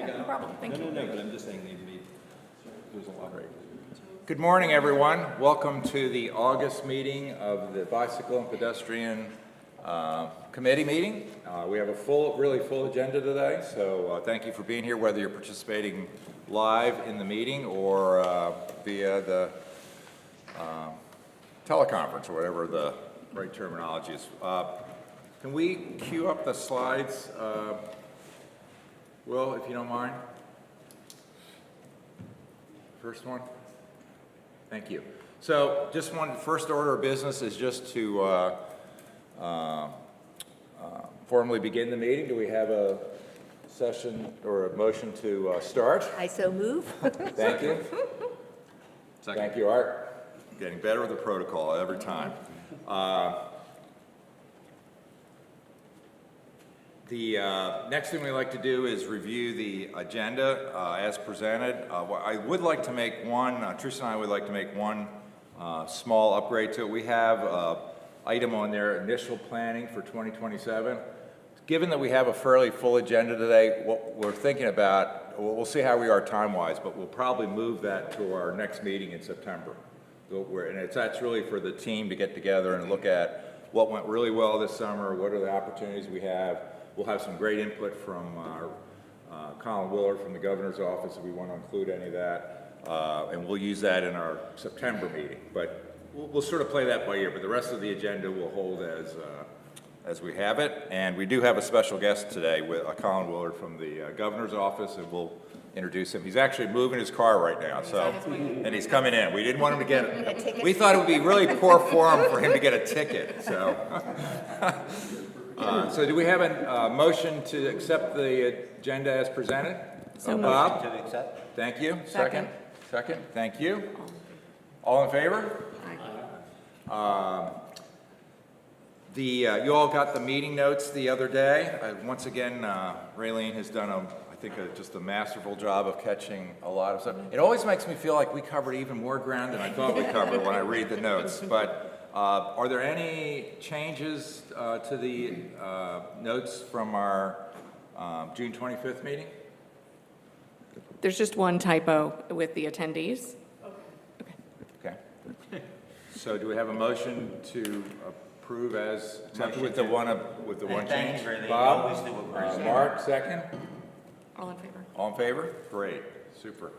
No problem, thank you. No, but I'm just saying there's a lot. Good morning, everyone. Welcome to the August meeting of the Bicycle and Pedestrian Committee meeting. We have a really full agenda today, so thank you for being here, whether you're participating live in the meeting or via the teleconference or whatever the right terminology is. Can we cue up the slides? Will, if you don't mind. First one. Thank you. So just first order of business is just to formally begin the meeting. Do we have a session or a motion to start? I so move. Thank you. Second. Thank you, Art. Getting better with the protocol every time. The next thing we like to do is review the agenda as presented. I would like to make one, Teresa and I would like to make one small upgrade to it. We have an item on there, initial planning for 2027. Given that we have a fairly full agenda today, what we're thinking about, we'll see how we are time-wise, but we'll probably move that to our next meeting in September. And that's really for the team to get together and look at what went really well this summer, what are the opportunities we have. We'll have some great input from Colin Willard from the governor's office if we want to include any of that, and we'll use that in our September meeting. But we'll sort of play that by ear, but the rest of the agenda we'll hold as we have it. And we do have a special guest today with Colin Willard from the governor's office, and we'll introduce him. He's actually moving his car right now, so, and he's coming in. We didn't want him to get it. We thought it would be really poor form for him to get a ticket, so. So do we have a motion to accept the agenda as presented? So Bob? To accept. Thank you. Second. Second. Thank you. All in favor? You all got the meeting notes the other day. Once again, Raylene has done just a masterful job of catching a lot of stuff. It always makes me feel like we covered even more ground than I thought we covered when I read the notes. But are there any changes to the notes from our June 25th meeting? There's just one typo with the attendees. Okay. So do we have a motion to approve as accepted with the one change? Bob? Mark, second? All in favor? All in favor? Great, super.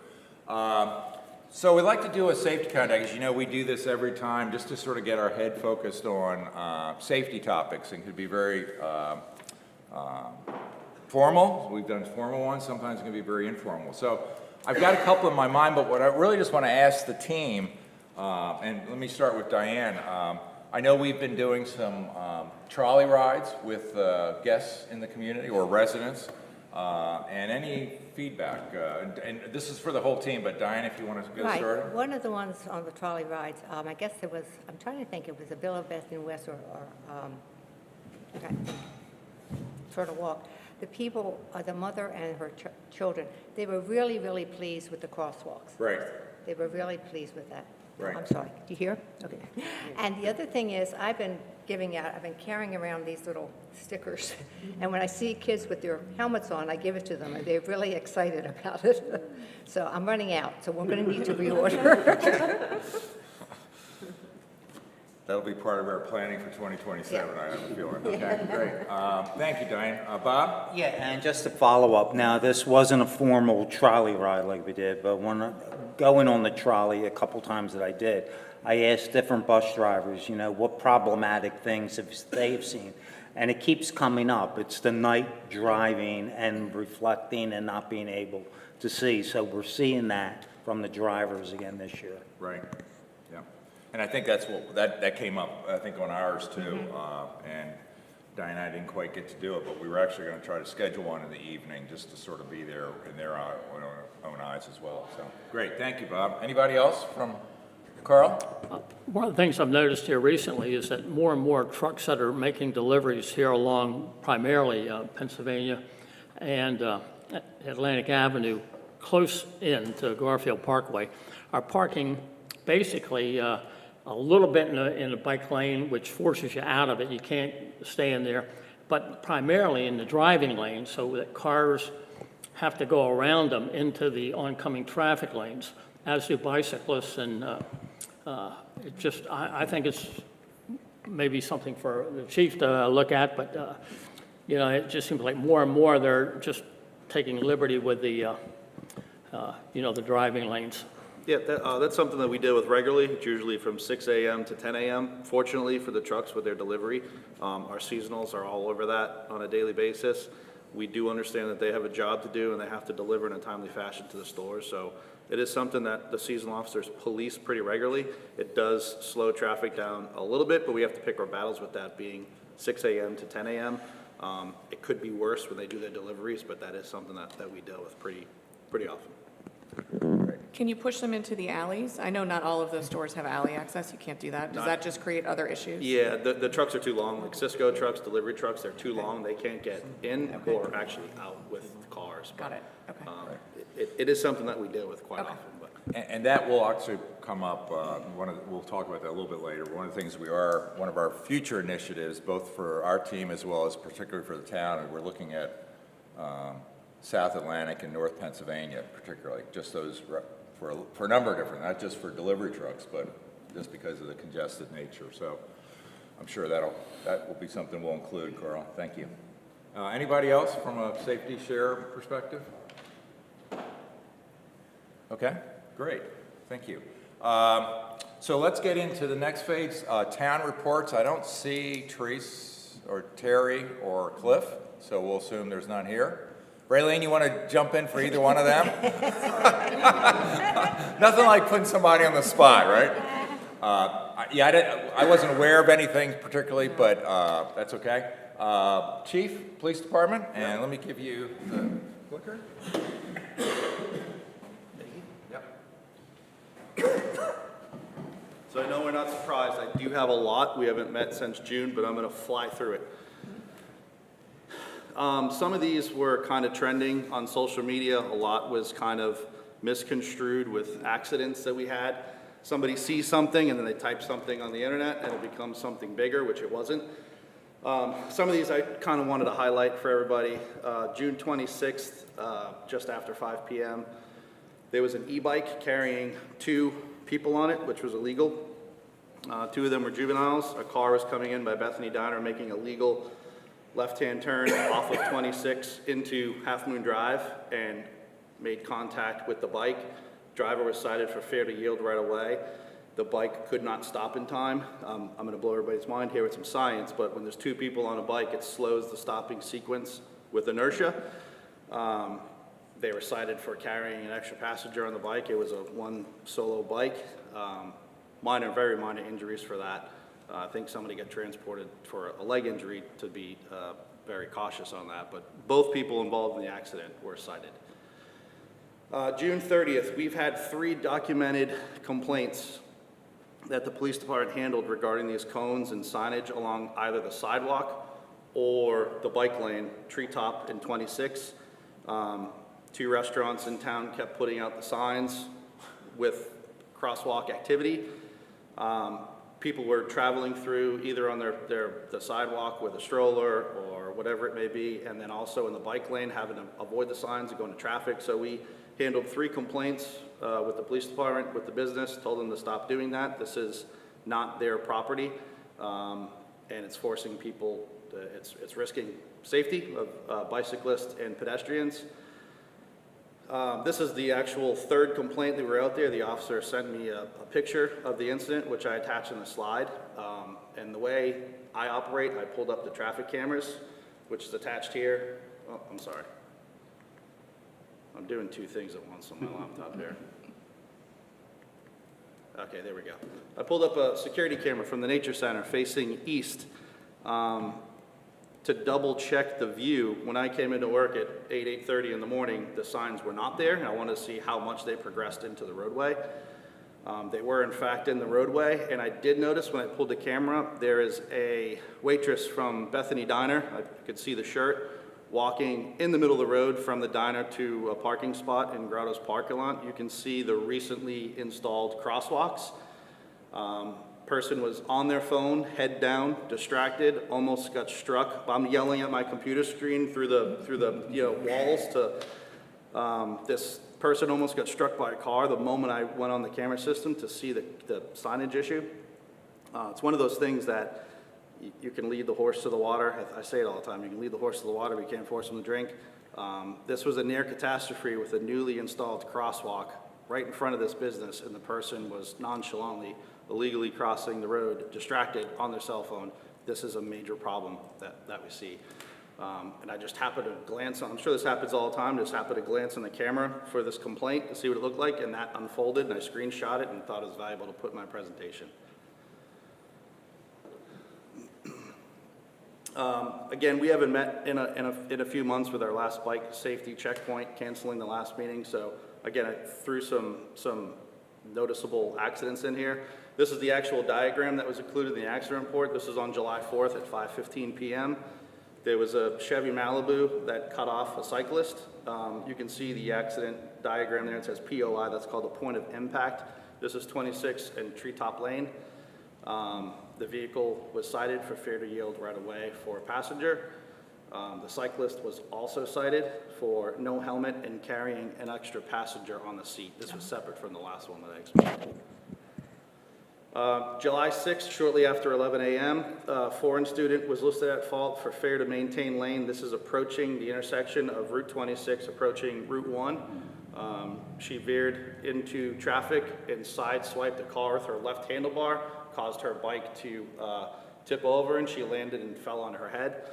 So we like to do a safety contact. As you know, we do this every time just to sort of get our head focused on safety topics, and could be very formal. We've done formal ones. Sometimes it can be very informal. So I've got a couple in my mind, but what I really just want to ask the team, and let me start with Diane. I know we've been doing some trolley rides with guests in the community or residents. And any feedback, and this is for the whole team, but Diane, if you want to get started. Right, one of the ones on the trolley rides, I guess there was, I'm trying to think, it was a Bill of Beth in West or okay, Turtle Walk. The people, the mother and her children, they were really, really pleased with the crosswalks. Right. They were really pleased with that. Right. I'm sorry, do you hear? Okay. And the other thing is, I've been carrying around these little stickers, and when I see kids with their helmets on, I give it to them, and they're really excited about it. So I'm running out, so we're going to need to reorder. That'll be part of our planning for 2027, I have a feeling. Okay, great. Thank you, Diane. Bob? Yeah, and just to follow up, now this wasn't a formal trolley ride like we did, but when going on the trolley a couple times that I did, I asked different bus drivers, what problematic things have they've seen. And it keeps coming up. It's the night driving and reflecting and not being able to see. So we're seeing that from the drivers again this year. Right. Yeah. And I think that's that came up, I think, on ours too. And Diane and I didn't quite get to do it, but we were actually going to try to schedule one in the evening just to sort of be there in their own eyes as well. So great. Thank you, Bob. Anybody else from Carl? One of the things I've noticed here recently is that more and more trucks that are making deliveries here along primarily Pennsylvania and Atlantic Avenue, close in to Garfield Parkway, are parking basically a little bit in the bike lane, which forces you out of it. You can't stay in there, but primarily in the driving lane, so that cars have to go around them into the oncoming traffic lanes, as do bicyclists, and it just, I think it's maybe something for the chief to look at, but, you know, it just seems like more and more they're just taking liberty with the, you know, the driving lanes. Yeah, that's something that we deal with regularly. It's usually from 6 a.m. to 10 a.m. Fortunately for the trucks with their delivery, our seasonals are all over that on a daily basis. We do understand that they have a job to do and they have to deliver in a timely fashion to the stores. So it is something that the seasonal officers police pretty regularly. It does slow traffic down a little bit, but we have to pick our battles with that being 6 a.m. to 10 a.m. It could be worse when they do their deliveries, but that is something that we deal with pretty often. Can you push them into the alleys? I know not all of those stores have alley access. You can't do that. Does that just create other issues? Yeah, the trucks are too long, like Cisco trucks, delivery trucks, they're too long. They can't get in or actually out with cars. Got it, okay. It is something that we deal with quite Okay. often, but. And that will actually come up, we'll talk about that a little bit later. One of the things one of our future initiatives, both for our team as well as particularly for the town, and we're looking at South Atlantic and North Pennsylvania particularly, just those, for a number of different, not just for delivery trucks, but just because of the congested nature. So I'm sure that will be something we'll include, Carl. Thank you. Anybody else from a safety share perspective? Okay, great. Thank you. So let's get into the next phase, town reports. I don't see Therese or Terry or Cliff, so we'll assume there's none here. Raylene, you want to jump in for either one of them? Nothing like putting somebody on the spot, right? I wasn't aware of anything particularly, but that's okay. Chief, Police Department, and let me give you the clicker. So I know we're not surprised. I do have a lot. We haven't met since June, but I'm going to fly through it. Some of these were kind of trending on social media. A lot was kind of misconstrued with accidents that we had. Somebody sees something and then they type something on the internet and it becomes something bigger, which it wasn't. Some of these I kind of wanted to highlight for everybody. June 26th, just after 5 p.m., there was an e-bike carrying 2 people on it, which was illegal. 2 of them were juveniles. A car was coming in by Bethany Diner making a legal left-hand turn off of 26 into Half Moon Drive and made contact with the bike. Driver was cited for failure to yield right away. The bike could not stop in time. I'm going to blow everybody's mind here with some science, but when there's 2 people on a bike, it slows the stopping sequence with inertia. They were cited for carrying an extra passenger on the bike. It was a one solo bike. Very minor injuries for that. I think somebody got transported for a leg injury to be very cautious on that, but both people involved in the accident were cited. June 30th, we've had 3 documented complaints that the police department handled regarding these cones and signage along either the sidewalk or the bike lane, Treetop and 26. 2 restaurants in town kept putting out the signs with crosswalk activity. People were traveling through either on the sidewalk with a stroller or whatever it may be, and then also in the bike lane having to avoid the signs and go into traffic. So we handled 3 complaints with the police department, with the business, told them to stop doing that. This is not their property, and it's forcing people, it's risking safety of bicyclists and pedestrians. This is the actual 3rd complaint that were out there. The officer sent me a picture of the incident, which I attached in the slide. And the way I operate, I pulled up the traffic cameras, which is attached here. Oh, I'm sorry. I'm doing 2 things at once on my laptop here. Okay, there we go. I pulled up a security camera from the Nature Center facing east. To double check the view. When I came into work at 8:30 in the morning, the signs were not there, and I wanted to see how much they progressed into the roadway. They were in fact in the roadway, and I did notice when I pulled the camera up, there is a waitress from Bethany Diner, I could see the shirt, walking in the middle of the road from the diner to a parking spot in Grotto's parking lot. You can see the recently installed crosswalks. Person was on their phone, head down, distracted, almost got struck. I'm yelling at my computer screen through the walls to This person almost got struck by a car the moment I went on the camera system to see the signage issue. It's one of those things that you can lead the horse to the water. I say it all the time. You can lead the horse to the water, but you can't force him to drink. This was a near catastrophe with a newly installed crosswalk right in front of this business, and the person was nonchalantly, illegally crossing the road, distracted on their cell phone. This is a major problem that we see. And I just happened to glance on, I'm sure this happens all the time, just happened to glance on the camera for this complaint to see what it looked like, and that unfolded, and I screenshot it and thought it was valuable to put in my presentation. Again, we haven't met in a few months with our last bike safety checkpoint, canceling the last meeting. So again, I threw some noticeable accidents in here. This is the actual diagram that was included in the accident report. This is on July 4th at 5:15 p.m. There was a Chevy Malibu that cut off a cyclist. You can see the accident diagram there. It says POI. That's called a point of impact. This is 26 and Treetop Lane. The vehicle was cited for failure to yield right away for a passenger. The cyclist was also cited for no helmet and carrying an extra passenger on the seat. This was separate from the last one that I explained. July 6th, shortly after 11 a.m., a foreign student was listed at fault for failure to maintain lane. This is approaching the intersection of Route 26, approaching Route 1. She veered into traffic and sideswiped a car with her left handlebar, caused her bike to tip over, and she landed and fell on her head.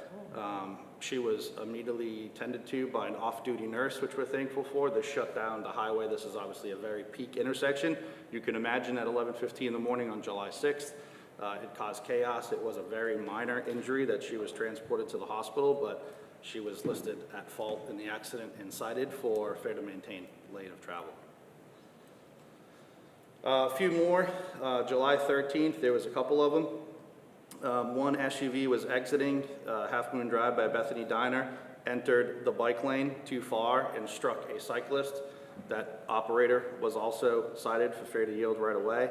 She was immediately tended to by an off-duty nurse, which we're thankful for. This shut down the highway. This is obviously a very peak intersection. You can imagine at 11:15 in the morning on July 6th, it caused chaos. It was a very minor injury that she was transported to the hospital, but she was listed at fault in the accident and cited for failure to maintain lane of travel. A few more. July 13th, there was a couple of them. One SUV was exiting Half Moon Drive by Bethany Diner, entered the bike lane too far and struck a cyclist. That operator was also cited for failure to yield right away.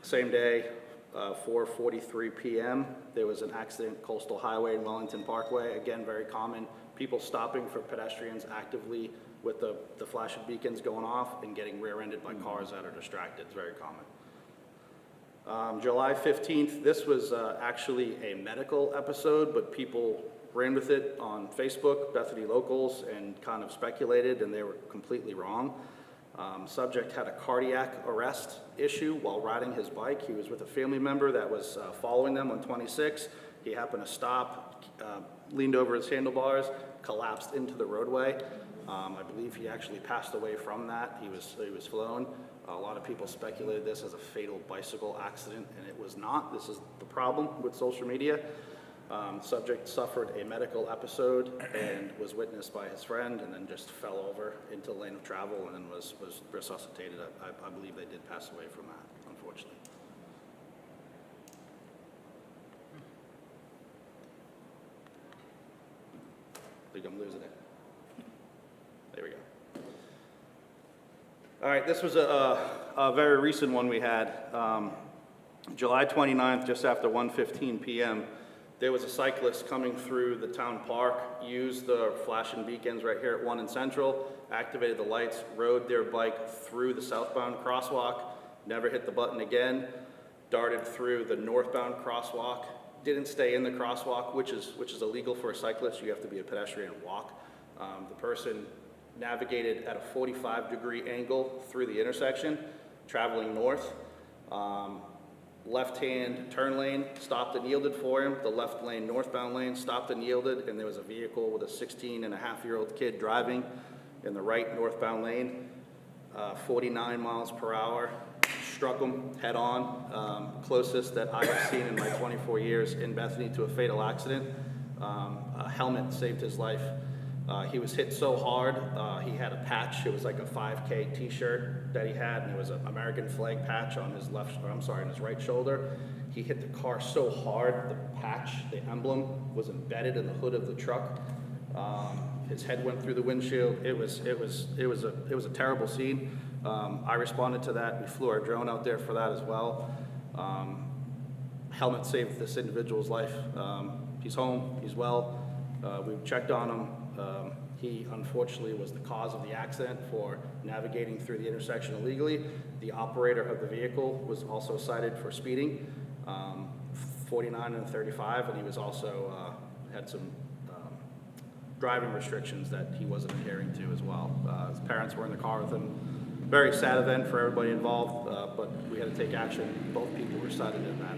Same day, 4:43 p.m., there was an accident, Coastal Highway and Wellington Parkway. Again, very common. People stopping for pedestrians actively with the flashing beacons going off and getting rear-ended by cars that are distracted. It's very common. July 15th, this was actually a medical episode, but people ran with it on Facebook, Bethany locals, and kind of speculated, and they were completely wrong. Subject had a cardiac arrest issue while riding his bike. He was with a family member that was following them on 26. He happened to stop, leaned over his handlebars, collapsed into the roadway. I believe he actually passed away from that. He was flown. A lot of people speculated this as a fatal bicycle accident, and it was not. This is the problem with social media. Subject suffered a medical episode and was witnessed by his friend, and then just fell over into the lane of travel and then was resuscitated. I believe they did pass away from that, unfortunately. I think I'm losing it. There we go. All right, this was a very recent one we had. July 29th, just after 1:15 p.m., there was a cyclist coming through the town park, used the flashing beacons right here at 1 and Central, activated the lights, rode their bike through the southbound crosswalk, never hit the button again, darted through the northbound crosswalk, didn't stay in the crosswalk, which is illegal for a cyclist. You have to be a pedestrian and walk. The person navigated at a 45-degree angle through the intersection, traveling north. Left-hand turn lane stopped and yielded for him. The left lane, northbound lane, stopped and yielded, and there was a vehicle with a 16-and-a-half-year-old kid driving in the right northbound lane, 49 miles per hour, struck him head-on, closest that I have seen in my 24 years in Bethany to a fatal accident. A helmet saved his life. He was hit so hard, he had a patch. It was like a 5K t-shirt that he had, and there was an American flag patch on his on his right shoulder. He hit the car so hard, the patch, the emblem, was embedded in the hood of the truck. His head went through the windshield. It was a terrible scene. I responded to that. We flew our drone out there for that as well. Helmet saved this individual's life. He's home. He's well. We've checked on him. He unfortunately was the cause of the accident for navigating through the intersection illegally. The operator of the vehicle was also cited for speeding, 49 and 35, and he was also had some driving restrictions that he wasn't adhering to as well. His parents were in the car with him. Very sad event for everybody involved, but we had to take action. Both people were cited in that.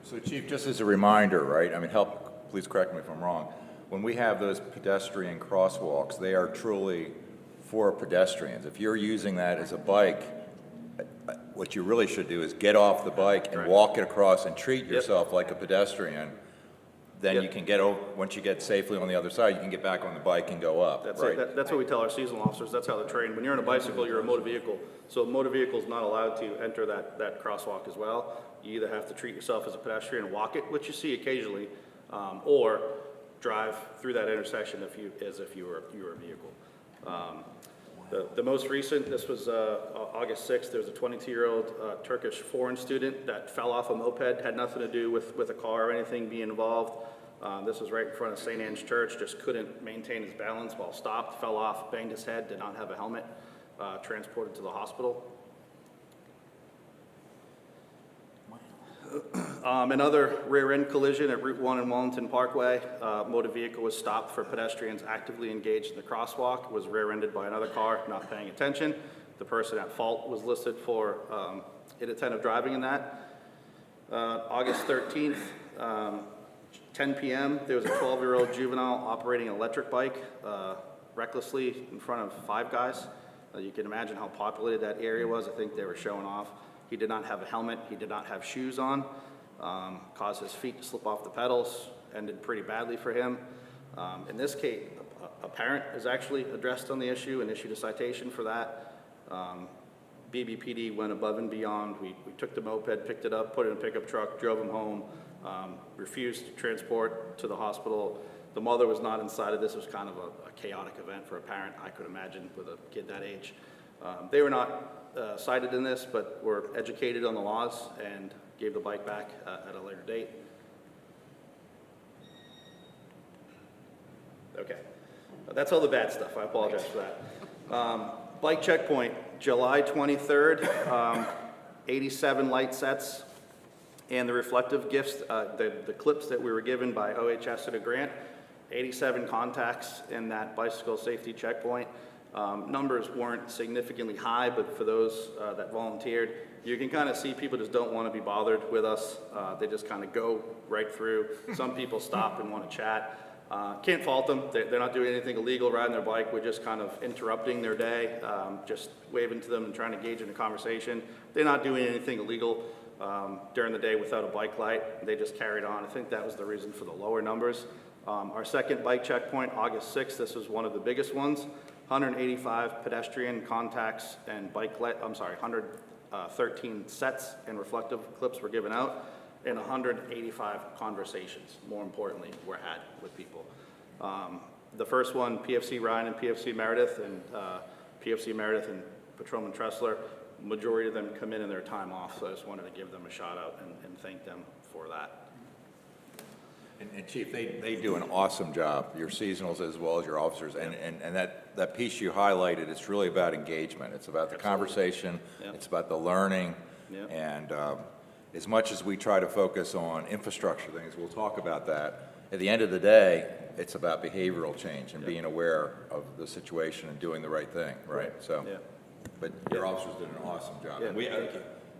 So Chief, just as a reminder, right, I mean, please correct me if I'm wrong, when we have those pedestrian crosswalks, they are truly for pedestrians. If you're using that as a bike, what you really should do is get off the bike and walk it across and treat yourself like a pedestrian. Then you can get over, once you get safely on the other side, you can get back on the bike and go up, That's right? it. That's what we tell our seasonal officers. That's how they're trained. When you're on a bicycle, you're a motor vehicle. So a motor vehicle is not allowed to enter that crosswalk as well. You either have to treat yourself as a pedestrian and walk it, which you see occasionally, or drive through that intersection as if you were a vehicle. The most recent, this was August 6th, there was a 22-year-old Turkish foreign student that fell off a moped, had nothing to do with a car or anything being involved. This was right in front of St. Anne's Church, just couldn't maintain his balance while stopped, fell off, banged his head, did not have a helmet, transported to the hospital. Another rear-end collision at Route 1 and Wellington Parkway. Motor vehicle was stopped for pedestrians actively engaged in the crosswalk, was rear-ended by another car not paying attention. The person at fault was listed for inattentive driving in that. August 13th, 10 p.m., there was a 12-year-old juvenile operating an electric bike recklessly in front of Five Guys. You can imagine how populated that area was. I think they were showing off. He did not have a helmet. He did not have shoes on. Caused his feet to slip off the pedals. Ended pretty badly for him. In this case, a parent is actually addressed on the issue and issued a citation for that. BBPD went above and beyond. We took the moped, picked it up, put it in a pickup truck, drove him home, refused to transport to the hospital. The mother was not inside of this. It was kind of a chaotic event for a parent, I could imagine, with a kid that age. They were not cited in this, but were educated on the laws and gave the bike back at a later date. Okay, that's all the bad stuff. I apologize for that. Bike checkpoint, July 23rd, 87 light sets, and the reflective gifts, the clips that we were given by OHS at a grant, 87 contacts in that bicycle safety checkpoint. Numbers weren't significantly high, but for those that volunteered, you can kind of see people just don't want to be bothered with us. They just kind of go right through. Some people stop and want to chat. Can't fault them. They're not doing anything illegal riding their bike. We're just kind of interrupting their day, just waving to them and trying to engage in a conversation. They're not doing anything illegal during the day without a bike light. They just carried on. I think that was the reason for the lower numbers. Our second bike checkpoint, August 6th, this was one of the biggest ones. 185 pedestrian contacts and 113 sets and reflective clips were given out, and 185 conversations, more importantly, were had with people. The first one, PFC Ryan and PFC Meredith, and Patrolman Tressler, majority of them come in their time off, so I just wanted to give them a shout out and thank them for that. And Chief, they do an awesome job, your seasonals as well as your officers, and that piece you highlighted, it's really about engagement. It's about the conversation, it's about the learning, and as much as we try to focus on infrastructure things, we'll talk about that. At the end of the day, it's about behavioral change and being aware of the situation and doing the right thing, right? So, but your officers did an awesome job. And we,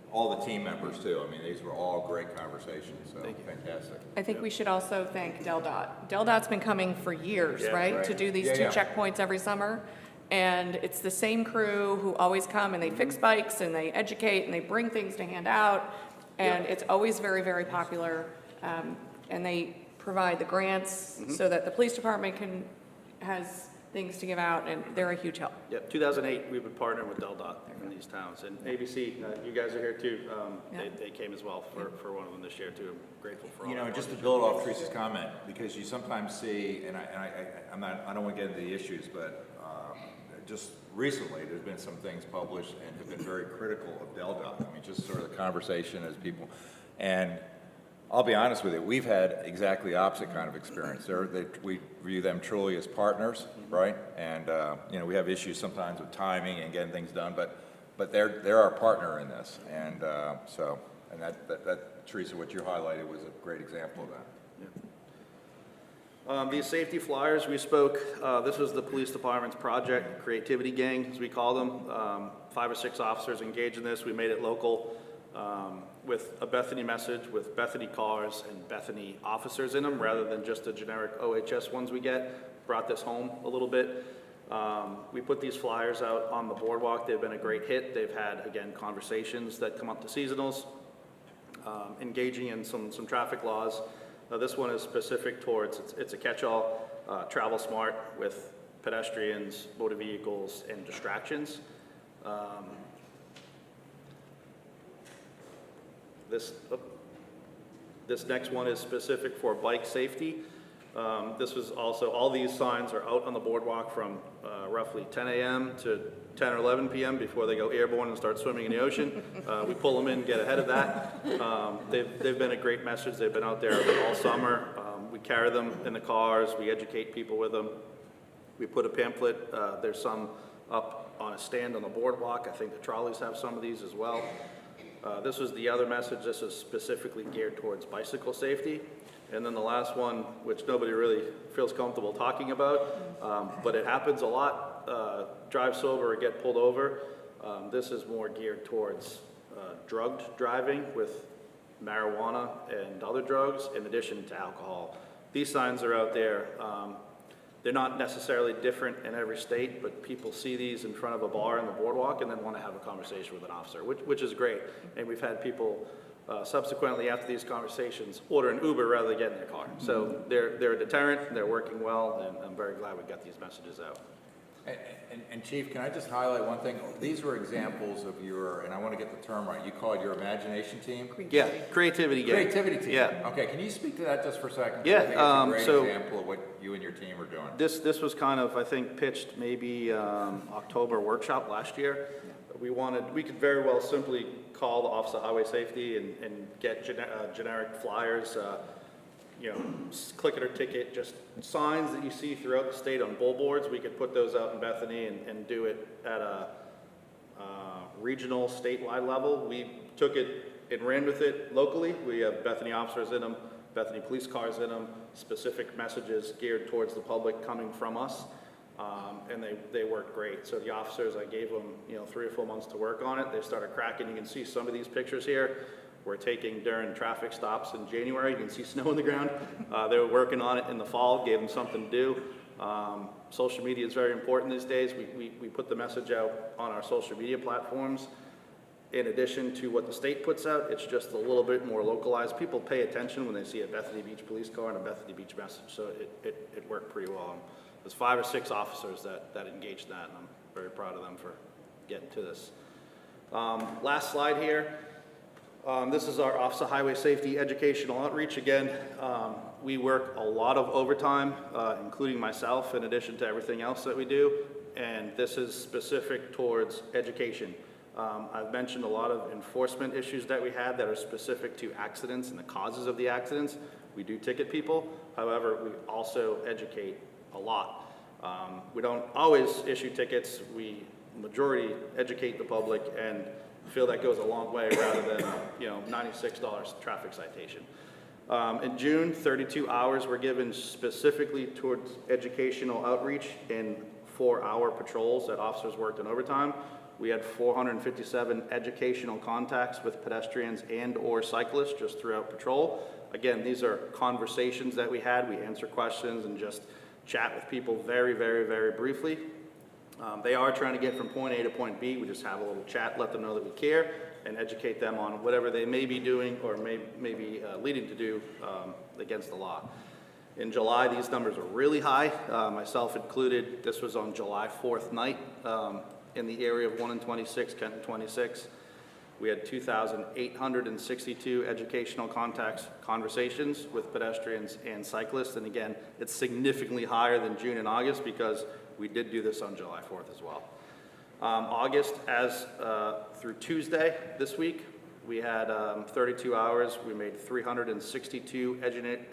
all the team members too. I mean, these were all great conversations, so fantastic. I think we should also thank DelDOT. DelDOT's been coming for years, right, to do these two checkpoints every summer. And it's the same crew who always come and they fix bikes and they educate and they bring things to hand out. And it's always very, very popular. And they provide the grants so that the police department has things to give out, and they're a huge help. Yep, 2008, we've been partnering with DelDOT in these towns. And ABC, you guys are here too. They came as well for one of them this year too. I'm grateful for all. You know, just to build off Teresa's comment, because you sometimes see, and I don't want to get into the issues, but just recently there's been some things published and have been very critical of DelDOT. I mean, just sort of the conversation as people, and I'll be honest with you, we've had exactly the opposite kind of experience. We view them truly as partners, right? And, you know, we have issues sometimes with timing and getting things done, but they're our partner in this. And and that, Teresa, what you highlighted was a great example of that. These safety flyers, we spoke, this was the police department's project, Creativity Gang, as we call them. 5 or 6 officers engaged in this. We made it local with a Bethany message, with Bethany cars and Bethany officers in them, rather than just the generic OHS ones we get. Brought this home a little bit. We put these flyers out on the boardwalk. They've been a great hit. They've had, again, conversations that come up to seasonals, engaging in some traffic laws. This one is specific towards, it's a catch-all, travel smart with pedestrians, motor vehicles, and distractions. This next one is specific for bike safety. This was also, all these signs are out on the boardwalk from roughly 10 a.m. to 10 or 11 p.m. before they go airborne and start swimming in the ocean. We pull them in, get ahead of that. They've been a great message. They've been out there all summer. We carry them in the cars. We educate people with them. We put a pamphlet. There's some up on a stand on the boardwalk. I think the trolleys have some of these as well. This was the other message. This is specifically geared towards bicycle safety. And then the last one, which nobody really feels comfortable talking about, but it happens a lot, drive sober or get pulled over. This is more geared towards drugged driving with marijuana and other drugs in addition to alcohol. These signs are out there. They're not necessarily different in every state, but people see these in front of a bar in the boardwalk and then want to have a conversation with an officer, which is great. And we've had people subsequently after these conversations order an Uber rather than get in their car. So they're a deterrent, they're working well, and I'm very glad we got these messages out. And Chief, can I just highlight one thing? These were examples of your, and I want to get the term right, you call it your imagination team? Yeah, creativity game. Creativity team. Yeah. Okay, can you speak to that just for a second? Yeah, I think it's a great so example of what you and your team are doing. This was kind of, I think, pitched maybe October workshop last year. We could very well simply call the Office of Highway Safety and get generic flyers, you know, click it or ticket, just signs that you see throughout the state on billboards. We could put those out in Bethany and do it at a regional, statewide level. We took it and ran with it locally. We have Bethany officers in them, Bethany police cars in them, specific messages geared towards the public coming from us. And they worked great. So the officers, I gave them, you know, 3 or 4 months to work on it. They started cracking. You can see some of these pictures here. We're taking during traffic stops in January. You can see snow on the ground. They were working on it in the fall, gave them something to do. Social media is very important these days. We put the message out on our social media platforms. In addition to what the state puts out, it's just a little bit more localized. People pay attention when they see a Bethany Beach police car and a Bethany Beach message. So it worked pretty well. There's 5 or 6 officers that engaged that, and I'm very proud of them for getting to this. Last slide here. This is our Office of Highway Safety Educational Outreach. Again, we work a lot of overtime, including myself, in addition to everything else that we do, and this is specific towards education. I've mentioned a lot of enforcement issues that we had that are specific to accidents and the causes of the accidents. We do ticket people. However, we also educate a lot. We don't always issue tickets. We majority educate the public and feel that goes a long way rather than, you know, $96 traffic citation. In June, 32 hours were given specifically towards educational outreach in 4-hour patrols that officers worked in overtime. We had 457 educational contacts with pedestrians and or cyclists just throughout patrol. Again, these are conversations that we had. We answer questions and just chat with people very, very, very briefly. They are trying to get from point A to point B. We just have a little chat, let them know that we care, and educate them on whatever they may be doing or may be leading to do against the law. In July, these numbers are really high, myself included. This was on July 4th night in the area of 1 and 26, Kent and 26. We had 2,862 educational conversations with pedestrians and cyclists. And again, it's significantly higher than June and August because we did do this on July 4th as well. August, through Tuesday this week, We had 32 hours, we made 362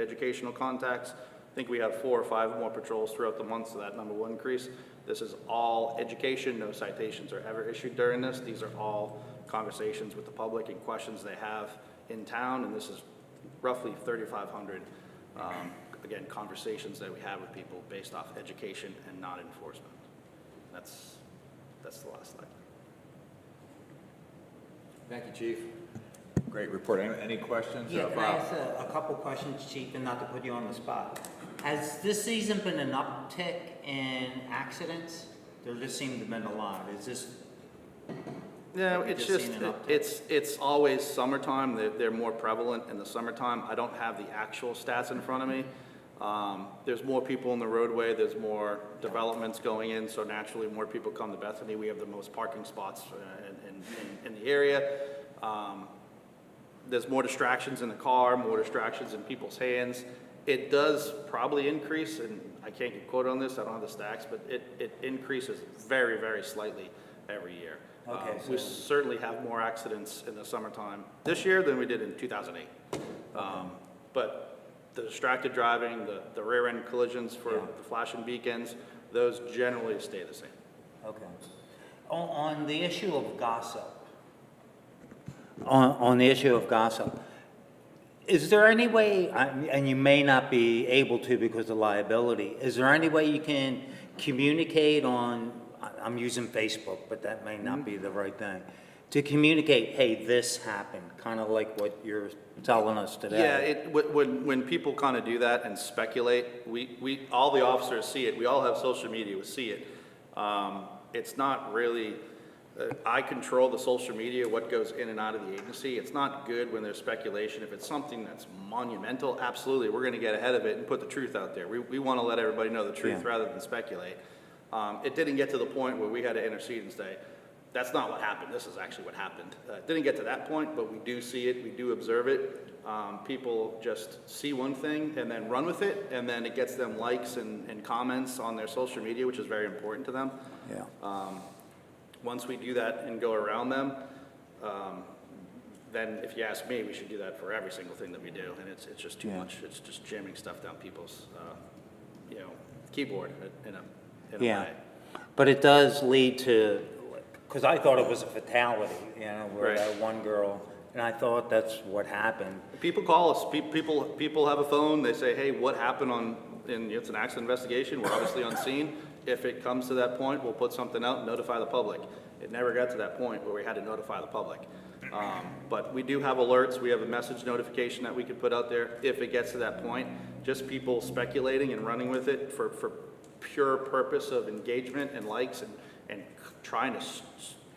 educational contacts. I think we have 4 or 5 more patrols throughout the month, so that number will increase. This is all education, no citations are ever issued during this. These are all conversations with the public and questions they have in town, and this is roughly 3,500, again, conversations that we have with people based off education and not enforcement. That's the last slide. Thank you, Chief. Great report. Any questions? Yeah, can I Bob? ask a couple questions, Chief, and not to put you on the spot? Has this season been an uptick in accidents? There just seemed to have been a lot. Is this? No, have you it's just just, seen an uptick? it's always summertime. They're more prevalent in the summertime. I don't have the actual stats in front of me. There's more people in the roadway, there's more developments going in, so naturally more people come to Bethany. We have the most parking spots in the area. There's more distractions in the car, more distractions in people's hands. It does probably increase, and I can't get quoted on this, I don't have the stacks, but it increases very, very slightly every year. Okay, We so- certainly have more accidents in the summertime this year than we did in 2008. But the distracted driving, the rear end collisions for the flashing beacons, those generally stay the same. Okay. On the issue of gossip, on the issue of gossip, is there any way, and you may not be able to because of liability, is there any way you can communicate on, I'm using Facebook, but that may not be the right thing, to communicate, hey, this happened, kind of like what you're telling us today? Yeah, when people kind of do that and speculate, all the officers see it. We all have social media, we see it. It's not really, I control the social media, what goes in and out of the agency. It's not good when there's speculation. If it's something that's monumental, absolutely, we're gonna get ahead of it and put the truth out there. We wanna let everybody know the truth Yeah. rather than speculate. It didn't get to the point where we had to intercede and say, that's not what happened, this is actually what happened. It didn't get to that point, but we do see it, we do observe it. People just see one thing and then run with it, and then it gets them likes and comments on their social media, which is very important to them. Yeah. Once we do that and go around them, then if you ask me, we should do that for every single thing that we do, and it's just too much. It's just jamming stuff down people's, keyboard in a way. But it does lead to, because I thought it was a fatality, where Right. that one girl, and I thought that's what happened. People call us, people have a phone, they say, hey, what happened and it's an accident investigation, we're obviously on scene. If it comes to that point, we'll put something out and notify the public. It never got to that point where we had to notify the public. But we do have alerts, we have a message notification that we could put out there if it gets to that point. Just people speculating and running with it for pure purpose of engagement and likes and trying to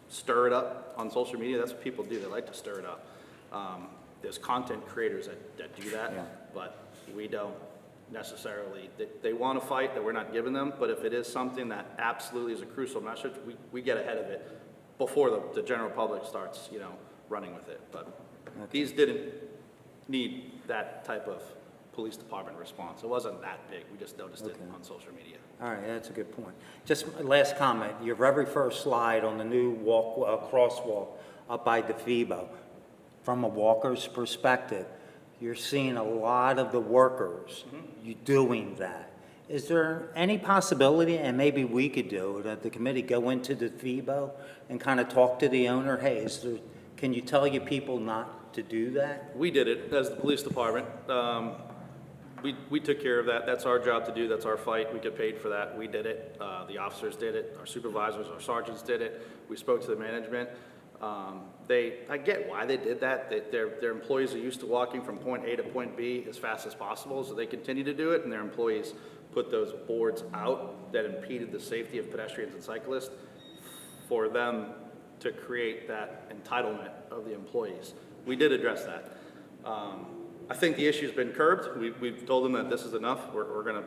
stir it up on social media. That's what people do, they like to stir it up. There's content creators that do that, but we don't necessarily. They want to fight that we're not giving them, but if it is something that absolutely is a crucial message, we get ahead of it before the general public starts, running with it. But these didn't need that type of police department response. It wasn't that big, we just noticed it on social media. All right, that's a good point. Just my last comment, your very first slide on the new crosswalk up by DeFebo, from a walker's perspective, you're seeing a lot of the workers you doing that. Is there any possibility, and maybe we could do it, that the committee go into DeFebo and kind of talk to the owner, hey, can you tell your people not to do that? We did it as the police department. We took care of that. That's our job to do. That's our fight. We get paid for that. We did it. The officers did it. Our supervisors, our sergeants did it. We spoke to the management. I get why they did that. Their employees are used to walking from point A to point B as fast as possible, so they continue to do it, and their employees put those boards out that impeded the safety of pedestrians and cyclists for them to create that entitlement of the employees. We did address that. I think the issue's been curbed. We've told them that this is enough. We're gonna,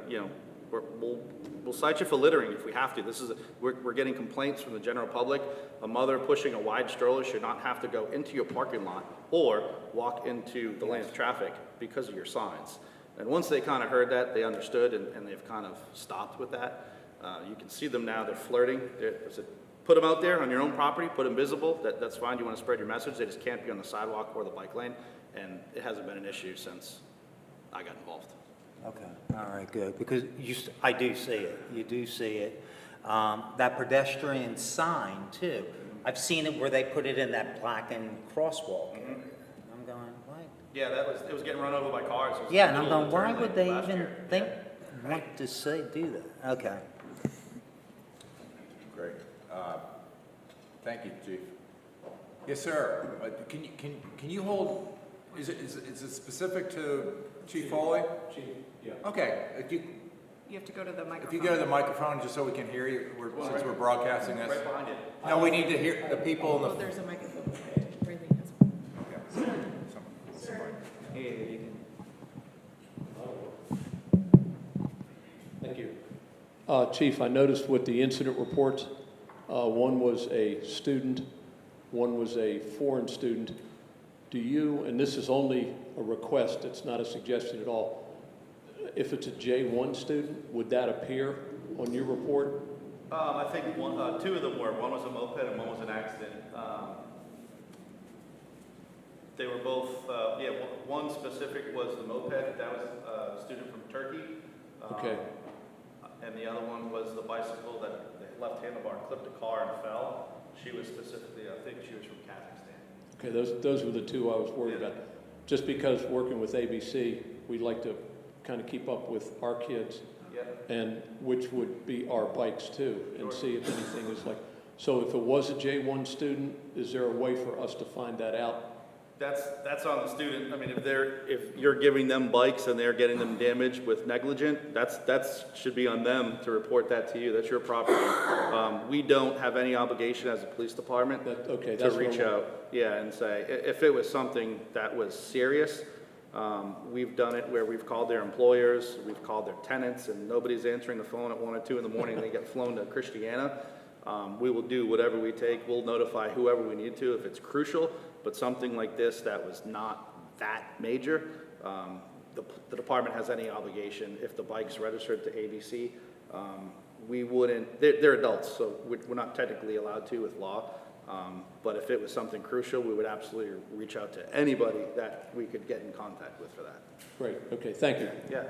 we'll cite you for littering if we have to. We're getting complaints from the general public. A mother pushing a wide stroller should not have to go into your parking lot or walk into the lane of traffic because of your signs. And once they kind of heard that, they understood and they've kind of stopped with that. You can see them now, they're flirting. There's a put them out there on your own property, put them visible, that's fine, you wanna spread your message, they just can't be on the sidewalk or the bike lane, and it hasn't been an issue since I got involved. Okay, all right, good, because I do see it, you do see it. That pedestrian sign too, I've seen it where they put it in that blackened crosswalk. I'm going, what? Yeah, it was getting run over by cars. It was Yeah, in and the I'm middle going, of the why turn would lane they last even year. think, Yeah. want to do that? Okay. Great. Thank you, Chief. Yes, sir. Can you hold, is it specific to Chief Foley? Chief, yeah. Okay, You have to go to the if microphone. you go to the microphone, just so we can hear you, since we're broadcasting this. Right behind you. No, we need to hear the people in the. Oh, there's a microphone. Really has one. Thank you. Chief, I noticed with the incident reports, one was a student, one was a foreign student. Do you, and this is only a request, it's not a suggestion at all, if it's a J1 student, would that appear on your report? I think two of them were. One was a moped and one was an accident. They were both, one specific was the moped. That was a student from Turkey. Okay. And the other one was the bicycle that the left handlebar clipped a car and fell. She was specifically, I think she was from Kazakhstan. Okay, those were the two I was worried about. Just because working with ABC, we like to kind of keep up with our kids. Yep. And which would be our bikes too, and see if anything is like, so if it was a J1 student, is there a way for us to find that out? That's on the student. I mean, if you're giving them bikes and they're getting them damaged with negligent, that's should be on them to report that to you. That's your property. We don't have any obligation as a police department Okay, to that's what reach I'm- out, and say, if it was something that was serious, we've done it where we've called their employers, we've called their tenants, and nobody's answering the phone at 1 or 2 in the morning, and they get flown to Christiana. We will do whatever we take. We'll notify whoever we need to if it's crucial, but something like this that was not that major, the department has any obligation. If the bike's registered to ABC, we wouldn't, they're adults, so we're not technically allowed to with law. But if it was something crucial, we would absolutely reach out to anybody that we could get in contact with for that. Great, okay, thank you. Yeah.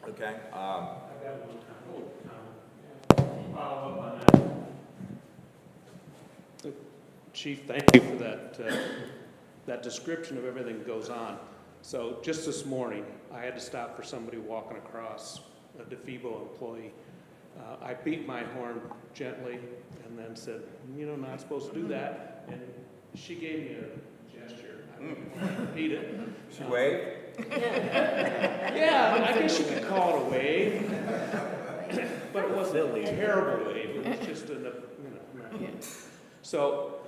Okay. Chief, thank you for that description of everything that goes on. So just this morning, I had to stop for somebody walking across, a DeFebo employee. I beat my horn gently and then said, not supposed to do that. And she gave me a gesture. I don't want to repeat it. She waved? Yeah, I guess you could call it a wave. But it wasn't a terrible wave. It was just So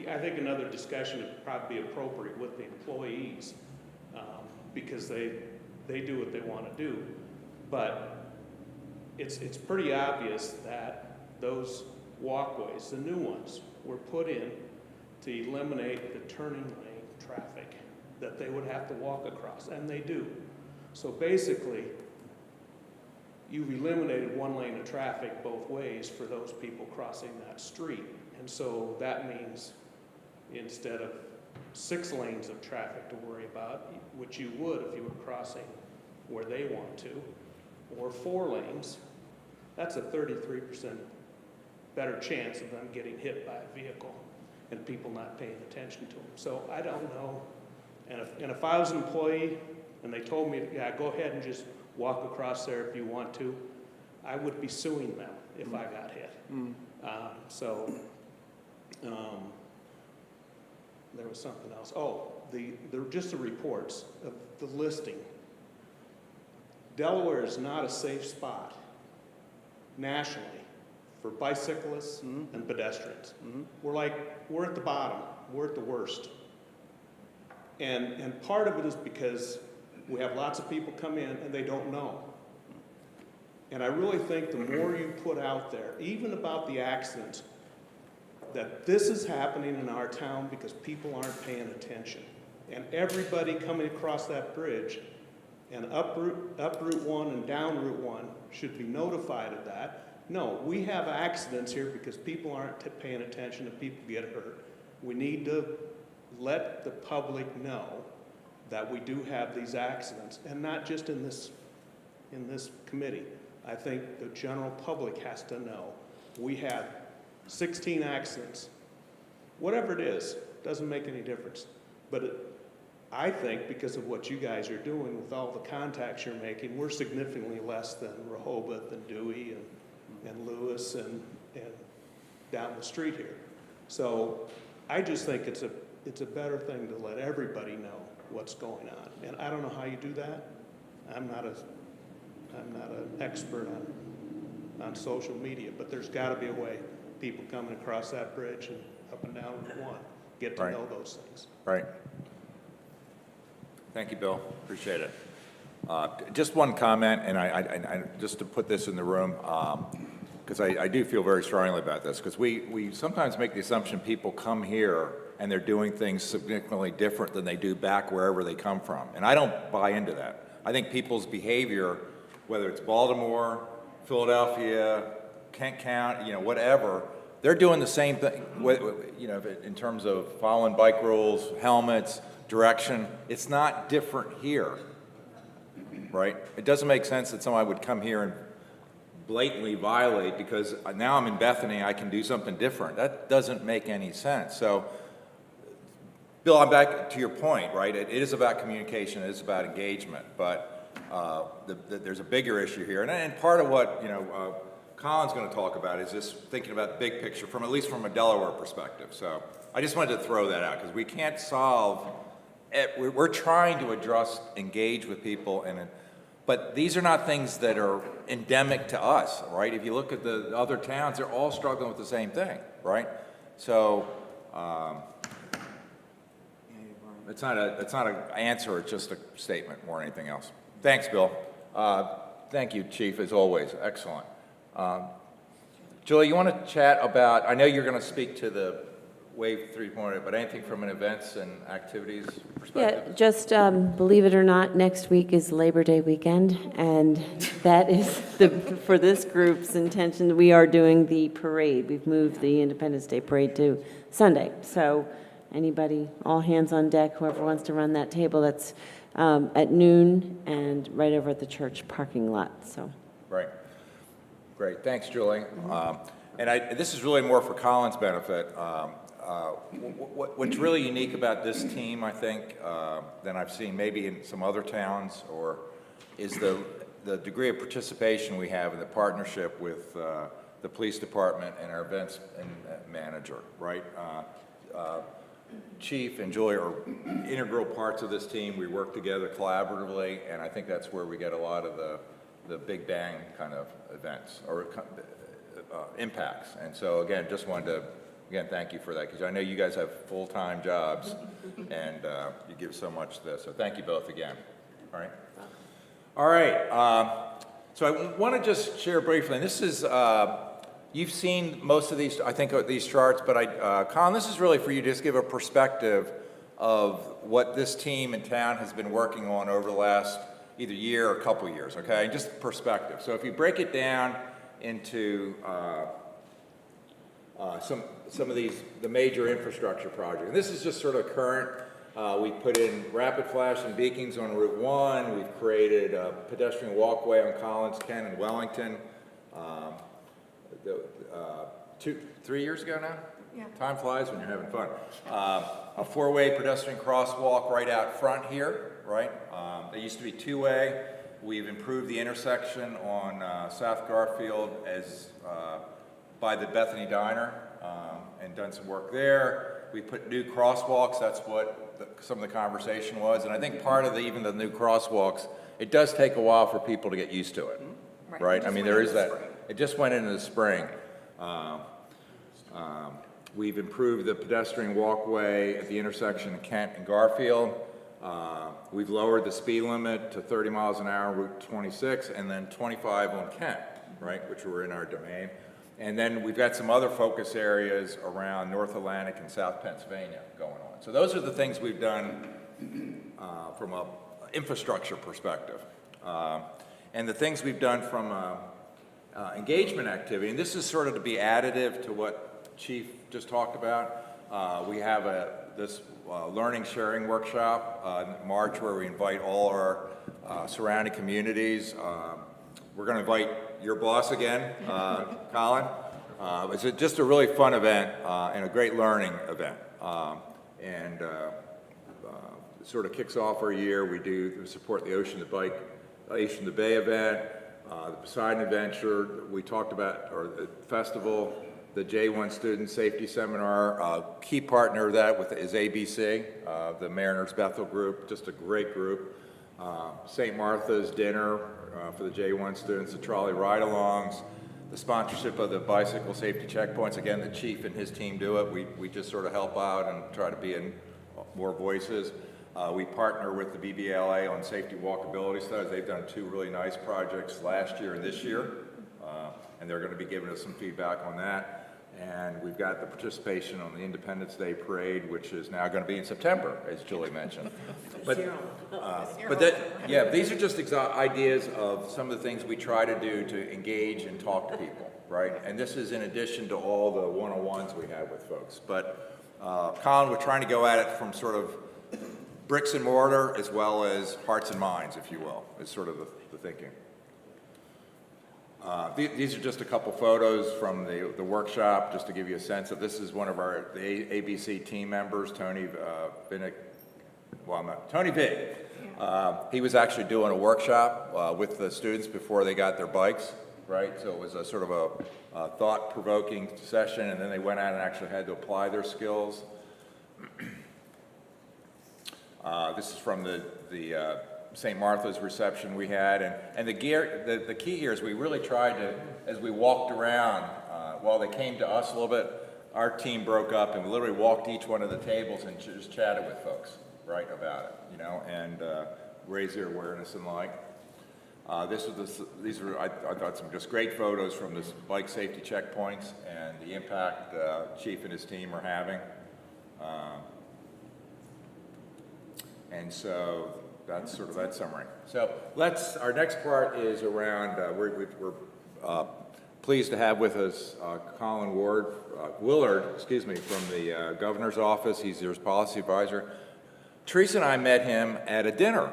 I think another discussion would probably be appropriate with the employees, because they do what they want to do. But it's pretty obvious that those walkways, the new ones, were put in to eliminate the turning lane traffic that they would have to walk across, and they do. So basically, you've eliminated one lane of traffic both ways for those people crossing that street. And so that means instead of 6 lanes of traffic to worry about, which you would if you were crossing where they want to, or 4 lanes, that's a 33% better chance of them getting hit by a vehicle and people not paying attention to them. So I don't know. And if I was an employee and they told me, yeah, go ahead and just walk across there if you want to, I would be suing them if I got hit. There was something else. Oh, just the reports of the listing. Delaware is not a safe spot nationally for bicyclists and pedestrians. We're at the bottom. We're at the worst. And part of it is because we have lots of people come in and they don't know. And I really think the more you put out there, even about the accidents, that this is happening in our town because people aren't paying attention. And everybody coming across that bridge and up Route 1 and down Route 1 should be notified of that. No, we have accidents here because people aren't paying attention and people get hurt. We need to let the public know that we do have these accidents, and not just in this committee. I think the general public has to know. We had 16 accidents. Whatever it is, doesn't make any difference. But I think because of what you guys are doing with all the contacts you're making, we're significantly less than Rehoboth and Dewey and Lewis and down the street here. So I just think it's a better thing to let everybody know what's going on. And I don't know how you do that. I'm not an expert on social media, but there's got to be a way people coming across that bridge and up and down Route 1 get to Right. know those things. Right. Thank you, Bill. Appreciate it. Just one comment, and I just to put this in the room, because I do feel very strongly about this, because we sometimes make the assumption people come here and they're doing things significantly different than they do back wherever they come from. And I don't buy into that. I think people's behavior, whether it's Baltimore, Philadelphia, Kent County, whatever, they're doing the same thing, in terms of following bike rules, helmets, direction. It's not different here, right? It doesn't make sense that somebody would come here and blatantly violate because now I'm in Bethany, I can do something different. That doesn't make any sense. So, Bill, I'm back to your point, right? It is about communication, it is about engagement, but there's a bigger issue here. And part of what, Colin's going to talk about is just thinking about the big picture at least from a Delaware perspective. So I just wanted to throw that out because we can't solve it. We're trying to address, engage with people, but these are not things that are endemic to us, right? If you look at the other towns, they're all struggling with the same thing, right? So it's not an answer, it's just a statement more than anything else. Thanks, Bill. Thank you, Chief, as always. Excellent. Julie, you want to chat about, I know you're going to speak to the Wave 3.0, but anything from an events and activities perspective? Yeah, just believe it or not, next week is Labor Day weekend, and that is for this group's intention. We are doing the parade. We've moved the Independence Day parade to Sunday. So anybody, all hands on deck, whoever wants to run that table, that's at noon and right over at the church parking lot. So. Right. Great. Thanks, Julie. And this is really more for Colin's benefit. What's really unique about this team, I think, than I've seen maybe in some other towns, is the degree of participation we have in the partnership with the police department and our events and manager, right? Chief and Julie are integral parts of this team. We work together collaboratively, and I think that's where we get a lot of the big bang kind of events or impacts. And so again, just wanted to thank you for that, because I know you guys have full-time jobs and you give so much to this. So thank you both again. All right. So I want to just share briefly, and this is, you've seen most of these, I think, these charts, but Colin, this is really for you to just give a perspective of what this team in town has been working on over the last either year or a couple years, okay? Just perspective. So if you break it down into some of the major infrastructure projects, and this is just sort of current. We put in rapid flashing beacons on Route 1. We've created a pedestrian walkway on Collins, Kent, and Wellington. 3 years ago now? Yeah. Time flies when you're having fun. A four-way pedestrian crosswalk right out front here, right? They used to be two-way. We've improved the intersection on South Garfield by the Bethany Diner and done some work there. We put new crosswalks. That's what some of the conversation was. And I think part of even the new crosswalks, it does take a while for people to get used to it, right? I mean, there is that. It just went into the spring. We've improved the pedestrian walkway at the intersection of Kent and Garfield. We've lowered the speed limit to 30 miles an hour on Route 26 and then 25 on Kent, right, which were in our domain. And then we've got some other focus areas around North Atlantic and South Pennsylvania going on. So those are the things we've done from an infrastructure perspective. And the things we've done from engagement activity, and this is sort of to be additive to what Chief just talked about. We have this learning sharing workshop in March where we invite all our surrounding communities. We're going to invite your boss again, Colin. It's just a really fun event and a great learning event. And it sort of kicks off our year. We support the Ocean to Bay event, the Poseidon Adventure we talked about, or the festival, the J1 Student Safety Seminar. Key partner of that is ABC, the Mariners Bethel group, just a great group. St. Martha's dinner for the J1 students, the trolley ride-alongs, the sponsorship of the bicycle safety checkpoints. Again, the chief and his team do it. We just sort of help out and try to be in more voices. We partner with the BBLA on safety walkability studies. They've done 2 really nice projects last year and this year, and they're going to be giving us some feedback on that. And we've got the participation on the Independence Day Parade, which is now going to be in September, as Julie mentioned. But these are just ideas of some of the things we try to do to engage and talk to people, right? And this is in addition to all the one-on-ones we have with folks. But Colin, we're trying to go at it from sort of bricks and mortar as well as hearts and minds, if you will, is sort of the thinking. These are just a couple photos from the workshop, just to give you a sense of this is one of the ABC team members, Tony Vig. He was actually doing a workshop with the students before they got their bikes, right? So it was a sort of a thought-provoking session, and then they went out and actually had to apply their skills. This is from the St. Martha's reception we had, and the key here is we really tried to, as we walked around, while they came to us a little bit, our team broke up and we literally walked each one of the tables and just chatted with folks, right, about it, you know, and raise their awareness and like. These were, I thought, some just great photos from this bike safety checkpoints and the impact Chief and his team are having. And so that's sort of that summary. So our next part is around, we're pleased to have with us Colin Willard, from the governor's office. He's your policy advisor. Teresa and I met him at a dinner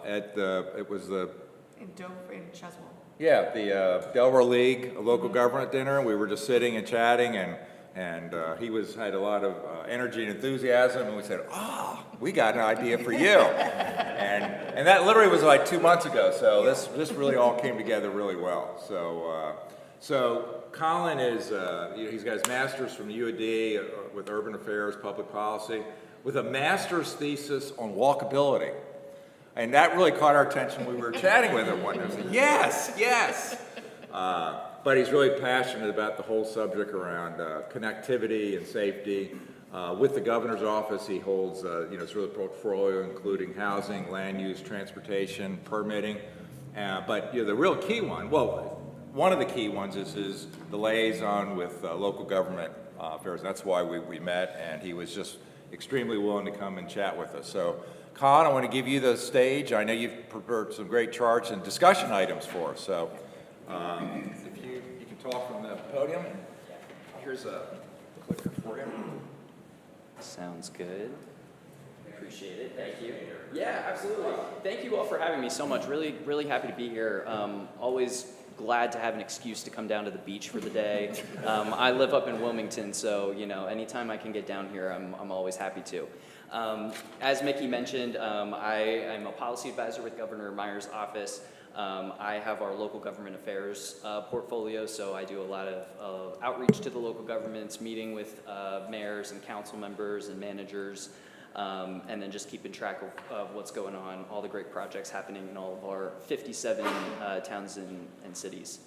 In Dover, in Cheswell. Yeah, the Delaware League, a local government dinner. We were just sitting and chatting, and he had a lot of energy and enthusiasm, and we said, we got an idea for you. and that literally was like 2 months ago, so this really all came together really well. So Colin is, he's got his master's from UAD with urban affairs, public policy, with a master's thesis on walkability. And that really caught our attention when we were chatting with him one day. I said, yes. But he's really passionate about the whole subject around connectivity and safety. With the governor's office, he holds sort of the portfolio, including housing, land use, transportation, permitting. But the real key one of the key ones is the liaison with local government affairs. That's why we met, and he was just extremely willing to come and chat with us. So, Colin, I want to give you the stage. I know you've prepared some great charts and discussion items for us. So, if you can talk from the podium. Here's a clicker for you. Sounds good. Appreciate it. Thank you. Yeah, absolutely. Thank you all for having me so much. Really, really happy to be here. Always glad to have an excuse to come down to the beach for the day. I live up in Wilmington, so anytime I can get down here, I'm always happy to. As Mickey mentioned, I am a policy advisor with Governor Meyer's office. I have our local government affairs portfolio, so I do a lot of outreach to the local governments, meeting with mayors and council members and managers, and then just keeping track of what's going on, all the great projects happening in all of our 57 towns and cities.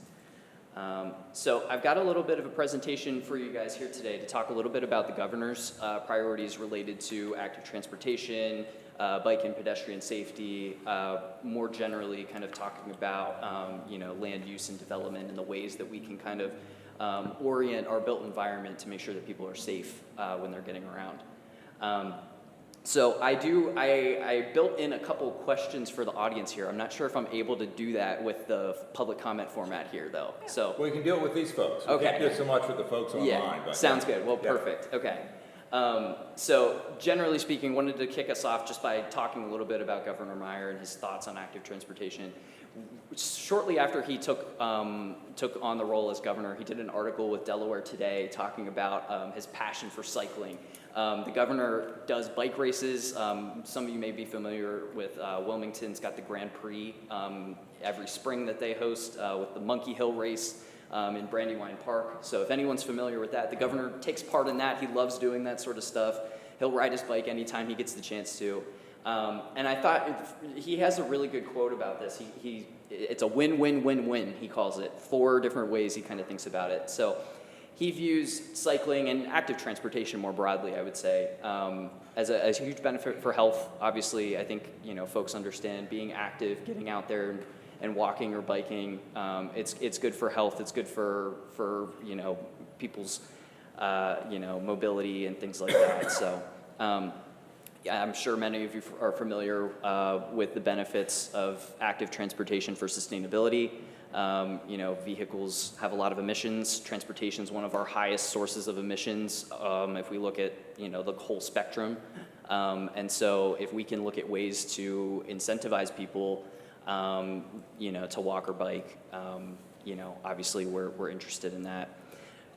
So I've got a little bit of a presentation for you guys here today to talk a little bit about the governor's priorities related to active transportation, bike and pedestrian safety, more generally kind of talking about land use and development and the ways that we can kind of orient our built environment to make sure that people are safe when they're getting around. So I built in a couple questions for the audience here. I'm not sure if I'm able to do that with the public comment format here, though. So We can do it with these folks. We can't do it so much with the folks online. yeah, But sounds good. Well, Yeah. perfect. Okay. So generally speaking, wanted to kick us off just by talking a little bit about Governor Meyer and his thoughts on active transportation. Shortly after he took on the role as governor, he did an article with Delaware Today talking about his passion for cycling. The governor does bike races. Some of you may be familiar with Wilmington's got the Grand Prix every spring that they host with the Monkey Hill race in Brandywine Park. So if anyone's familiar with that, the governor takes part in that. He loves doing that sort of stuff. He'll ride his bike anytime he gets the chance to. And I thought he has a really good quote about this. It's a win-win-win-win, he calls it. 4 different ways he kind of thinks about it. So he views cycling and active transportation more broadly, I would say, as a huge benefit for health. Obviously, I think folks understand being active, getting out there and walking or biking. It's good for health. It's good for people's mobility and things like that. So. Yeah, I'm sure many of you are familiar with the benefits of active transportation for sustainability. Vehicles have a lot of emissions. Transportation is one of our highest sources of emissions if we look at the whole spectrum. And so if we can look at ways to incentivize people to walk or bike, obviously we're interested in that.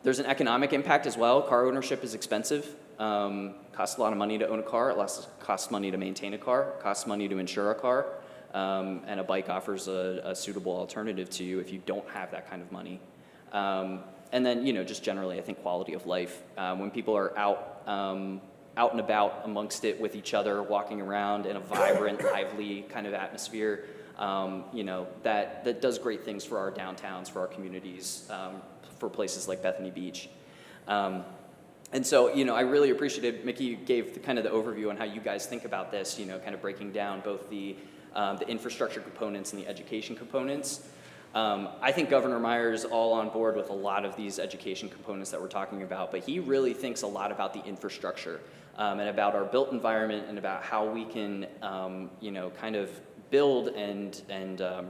There's an economic impact as well. Car ownership is expensive. Costs a lot of money to own a car. It costs money to maintain a car. It costs money to insure a car. And a bike offers a suitable alternative to you if you don't have that kind of money. And then, just generally, I think quality of life. When people are out and about amongst it with each other, walking around in a vibrant, lively kind of atmosphere, that does great things for our downtowns, for our communities, for places like Bethany Beach. And so, I really appreciated Mickey gave the overview on how you guys think about this, kind of breaking down both the infrastructure components and the education components. I think Governor Meyer is all on board with a lot of these education components that we're talking about, but he really thinks a lot about the infrastructure and about our built environment and about how we can, kind of build and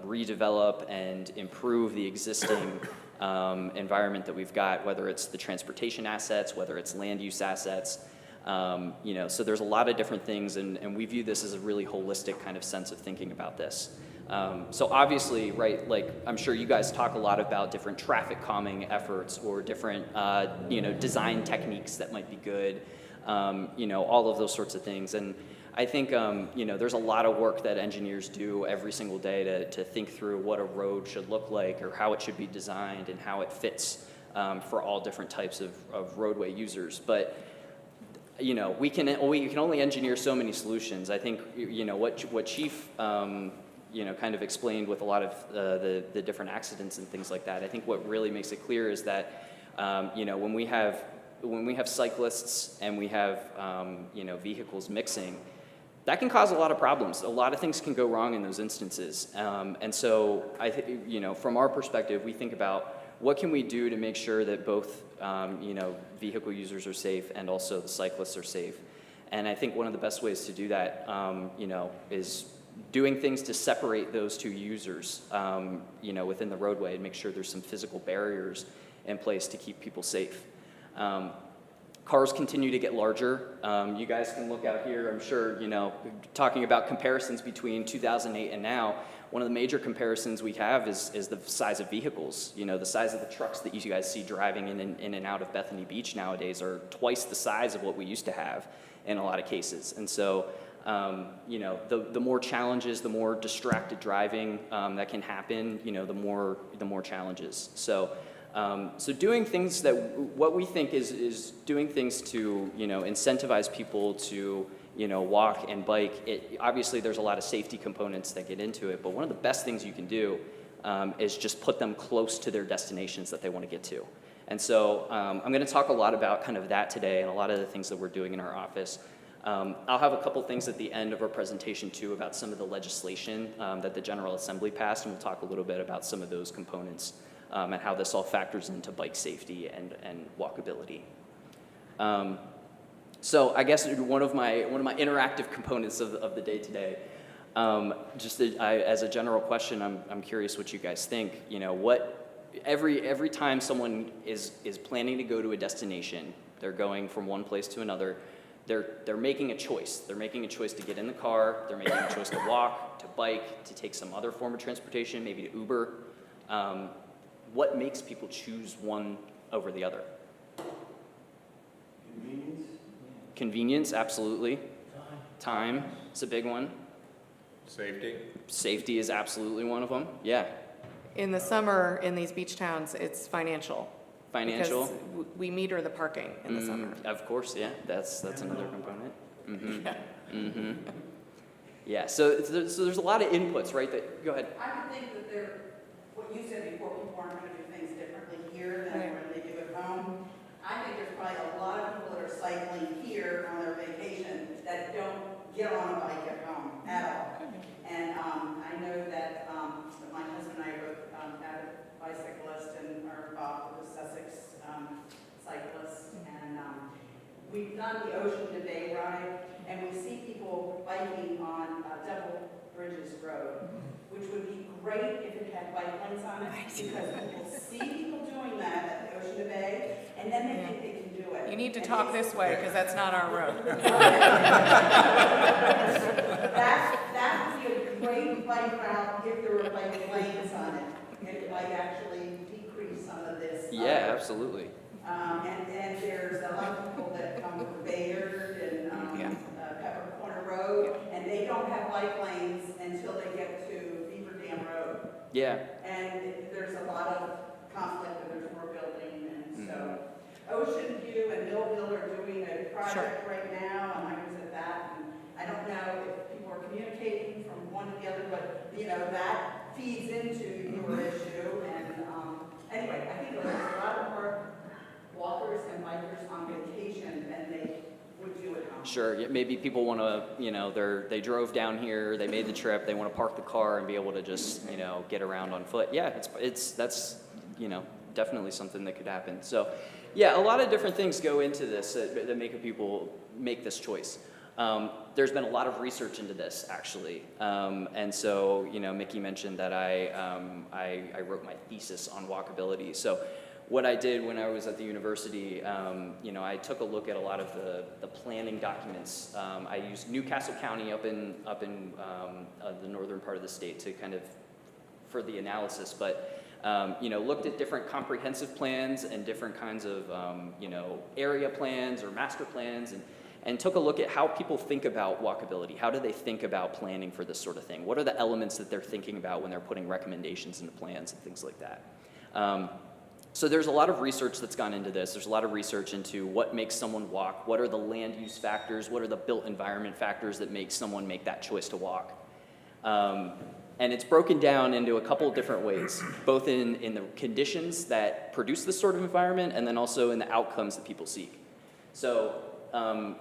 redevelop and improve the existing environment that we've got, whether it's the transportation assets, whether it's land use assets. So there's a lot of different things, and we view this as a really holistic kind of sense of thinking about this. So obviously, right, like I'm sure you guys talk a lot about different traffic calming efforts or different, design techniques that might be good, all of those sorts of things. And I think, there's a lot of work that engineers do every single day to think through what a road should look like or how it should be designed and how it fits for all different types of roadway users. But, we can only engineer so many solutions. I think, what Chief, kind of explained with a lot of the different accidents and things like that, I think what really makes it clear is that, when we have cyclists and we have, vehicles mixing, that can cause a lot of problems. A lot of things can go wrong in those instances. And so, from our perspective, we think about what can we do to make sure that both, vehicle users are safe and also the cyclists are safe. And I think one of the best ways to do that, is doing things to separate those two users, within the roadway and make sure there's some physical barriers in place to keep people safe. Cars continue to get larger. You guys can look out here, I'm sure, talking about comparisons between 2008 and now, one of the major comparisons we have is the size of vehicles. The size of the trucks that you guys see driving in and out of Bethany Beach nowadays are twice the size of what we used to have in a lot of cases. And so, the more challenges, the more distracted driving that can happen, the more challenges. So doing things what we think is doing things to, incentivize people to, walk and bike. Obviously, there's a lot of safety components that get into it, but one of the best things you can do is just put them close to their destinations that they want to get to. And so I'm going to talk a lot about kind of that today and a lot of the things that we're doing in our office. I'll have a couple things at the end of our presentation, too, about some of the legislation that the General Assembly passed, and we'll talk a little bit about some of those components. And how this all factors into bike safety and walkability. So I guess one of my interactive components of the day today, as a general question, I'm curious what you guys think. You know, every time someone is planning to go to a destination, they're going from one place to another, they're making a choice. They're making a choice to get in the car, they're making a choice to walk, to bike, to take some other form of transportation, maybe to Uber. What makes people choose one over the other? Convenience, absolutely. Time, it's a big one. Safety? Safety is absolutely one of them, yeah. In the summer, in these beach towns, it's financial. Financial? Because we meter the parking in the summer. Of course, yeah, that's another component. Yeah. Yeah, so there's a lot of inputs, right, go ahead. I would think that what you said before, people aren't going to do things differently here than when they do at home. I think there's probably a lot of people that are cycling here on their vacation that don't get on a bike at home at all. And I know that my husband and I are both avid bicyclists and are involved with the Sussex cyclists. And we've done the Ocean to Bay ride, and we see people biking on Double Bridges Road, which would be great if it had bike lanes on it, because people see people doing that at the Ocean to Bay, and then they think they can do it. You need to talk this way, because that's not our road. That would be a great bike route if there were bike lanes on it. It might actually decrease some of this. Yeah, absolutely. And there's a lot of people that come from Bayard and Pepper Corner Road, and they don't have bike lanes until they get to Beaver Dam Road. Yeah. And there's a lot of conflict, and there's more building, and so Ocean View and Millville are doing a project right now, and I was at that, and I don't know if people are communicating from one to the other, but you know that feeds into your issue. And anyway, I think there's a lot more walkers and bikers on vacation than they would do at home. Sure, yeah, maybe people want to, you know, they drove down here, they made the trip, they want to park the car and be able to just, you know, get around on foot. Yeah, that's, you know, definitely something that could happen. So, yeah, a lot of different things go into this that make people make this choice. There's been a lot of research into this, actually. And so, you know, Mickey mentioned that I wrote my thesis on walkability. So what I did when I was at the university, you know, I took a look at a lot of the planning documents. I used Newcastle County up in the northern part of the state to kind of, for the analysis, but you know, looked at different comprehensive plans and different kinds of, you know, area plans or master plans, and took a look at how people think about walkability. How do they think about planning for this sort of thing? What are the elements that they're thinking about when they're putting recommendations into plans and things like that? So there's a lot of research that's gone into this. There's a lot of research into what makes someone walk, what are the land use factors, what are the built environment factors that make someone make that choice to walk. And it's broken down into a couple of different ways, both in the conditions that produce this sort of environment and then also in the outcomes that people seek. So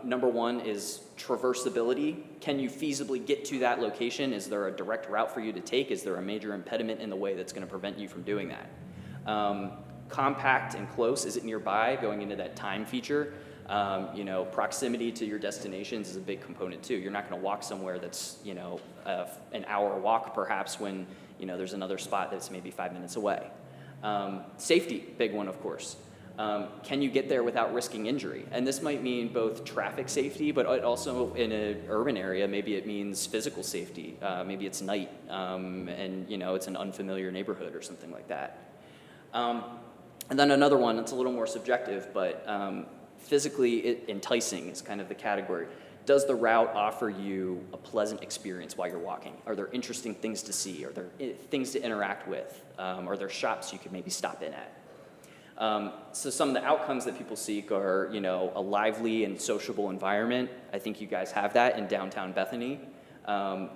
number one is traversability. Can you feasibly get to that location? Is there a direct route for you to take? Is there a major impediment in the way that's going to prevent you from doing that? Compact and close, is it nearby? Going into that time feature. You know, proximity to your destinations is a big component too. You're not going to walk somewhere that's, you know, an hour walk perhaps when, you know, there's another spot that's maybe 5 minutes away. Safety, big one of course. Can you get there without risking injury? And this might mean both traffic safety, but also in an urban area, maybe it means physical safety. Maybe it's night and, you know, it's an unfamiliar neighborhood or something like that. And then another one that's a little more subjective, but physically enticing is kind of the category. Does the route offer you a pleasant experience while you're walking? Are there interesting things to see? Are there things to interact with? Are there shops you could maybe stop in at? So some of the outcomes that people seek are, you know, a lively and sociable environment. I think you guys have that in downtown Bethany.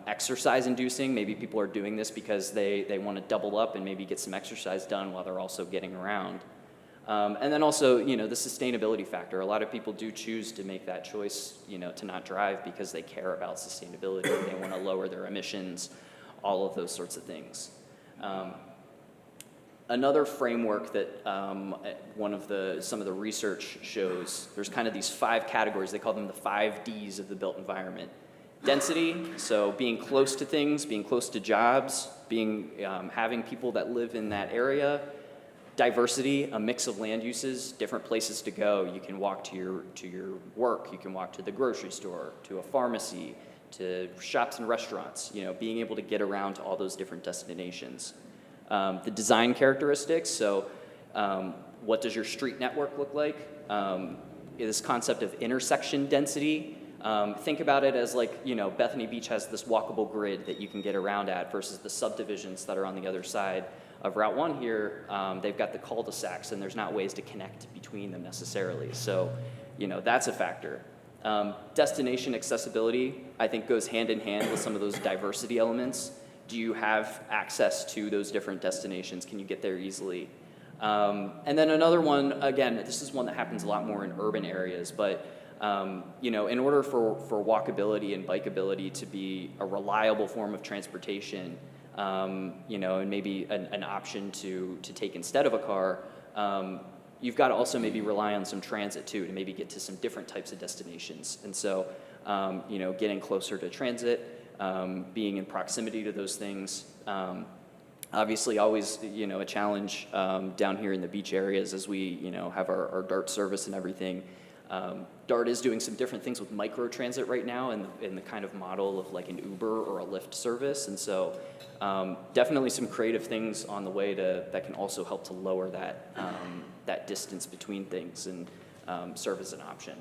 Exercise inducing, maybe people are doing this because they want to double up and maybe get some exercise done while they're also getting around. And then also, you know, the sustainability factor. A lot of people do choose to make that choice, you know, to not drive because they care about sustainability. They want to lower their emissions, all of those sorts of things. Another framework that some of the research shows, there's kind of these 5 categories. They call them the 5 Ds of the built environment. Density, so being close to things, being close to jobs, having people that live in that area. Diversity, a mix of land uses, different places to go. You can walk to your work, you can walk to the grocery store, to a pharmacy, to shops and restaurants, being able to get around to all those different destinations. The design characteristics, so what does your street network look like? This concept of intersection density, think about it as like, Bethany Beach has this walkable grid that you can get around at versus the subdivisions that are on the other side of Route 1 here. They've got the cul-de-sacs and there's not ways to connect between them necessarily. So, that's a factor. Destination accessibility, I think, goes hand in hand with some of those diversity elements. Do you have access to those different destinations? Can you get there easily? And then another one, again, this is one that happens a lot more in urban areas, but in order for walkability and bikeability to be a reliable form of transportation, and maybe an option to take instead of a car, you've got to also maybe rely on some transit too to maybe get to some different types of destinations. And so, getting closer to transit, being in proximity to those things. Obviously, always, a challenge down here in the beach areas as we, have our DART service and everything. DART is doing some different things with microtransit right now in the kind of model of like an Uber or a Lyft service. And so definitely some creative things on the way that can also help to lower that distance between things and serve as an option.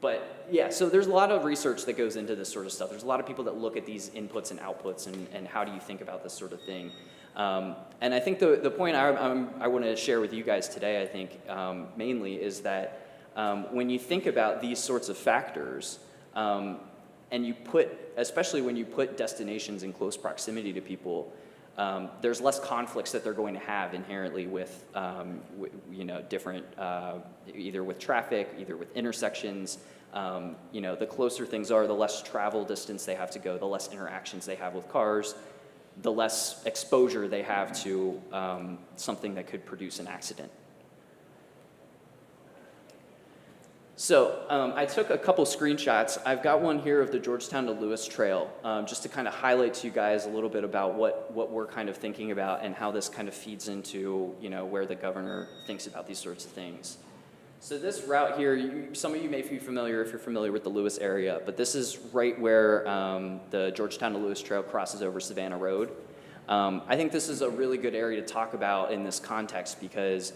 But yeah, so there's a lot of research that goes into this sort of stuff. There's a lot of people that look at these inputs and outputs and how do you think about this sort of thing. And I think the point I want to share with you guys today, I think, mainly is that when you think about these sorts of factors, and especially when you put destinations in close proximity to people, there's less conflicts that they're going to have inherently with different, either with traffic, either with intersections. The closer things are, the less travel distance they have to go, the less interactions they have with cars, the less exposure they have to something that could produce an accident. So I took a couple screenshots. I've got one here of the Georgetown to Lewis Trail, just to kind of highlight to you guys a little bit about what we're kind of thinking about and how this kind of feeds into where the governor thinks about these sorts of things. So this route here, some of you may be familiar if you're familiar with the Lewis area, but this is right where the Georgetown to Lewis Trail crosses over Savannah Road. I think this is a really good area to talk about in this context because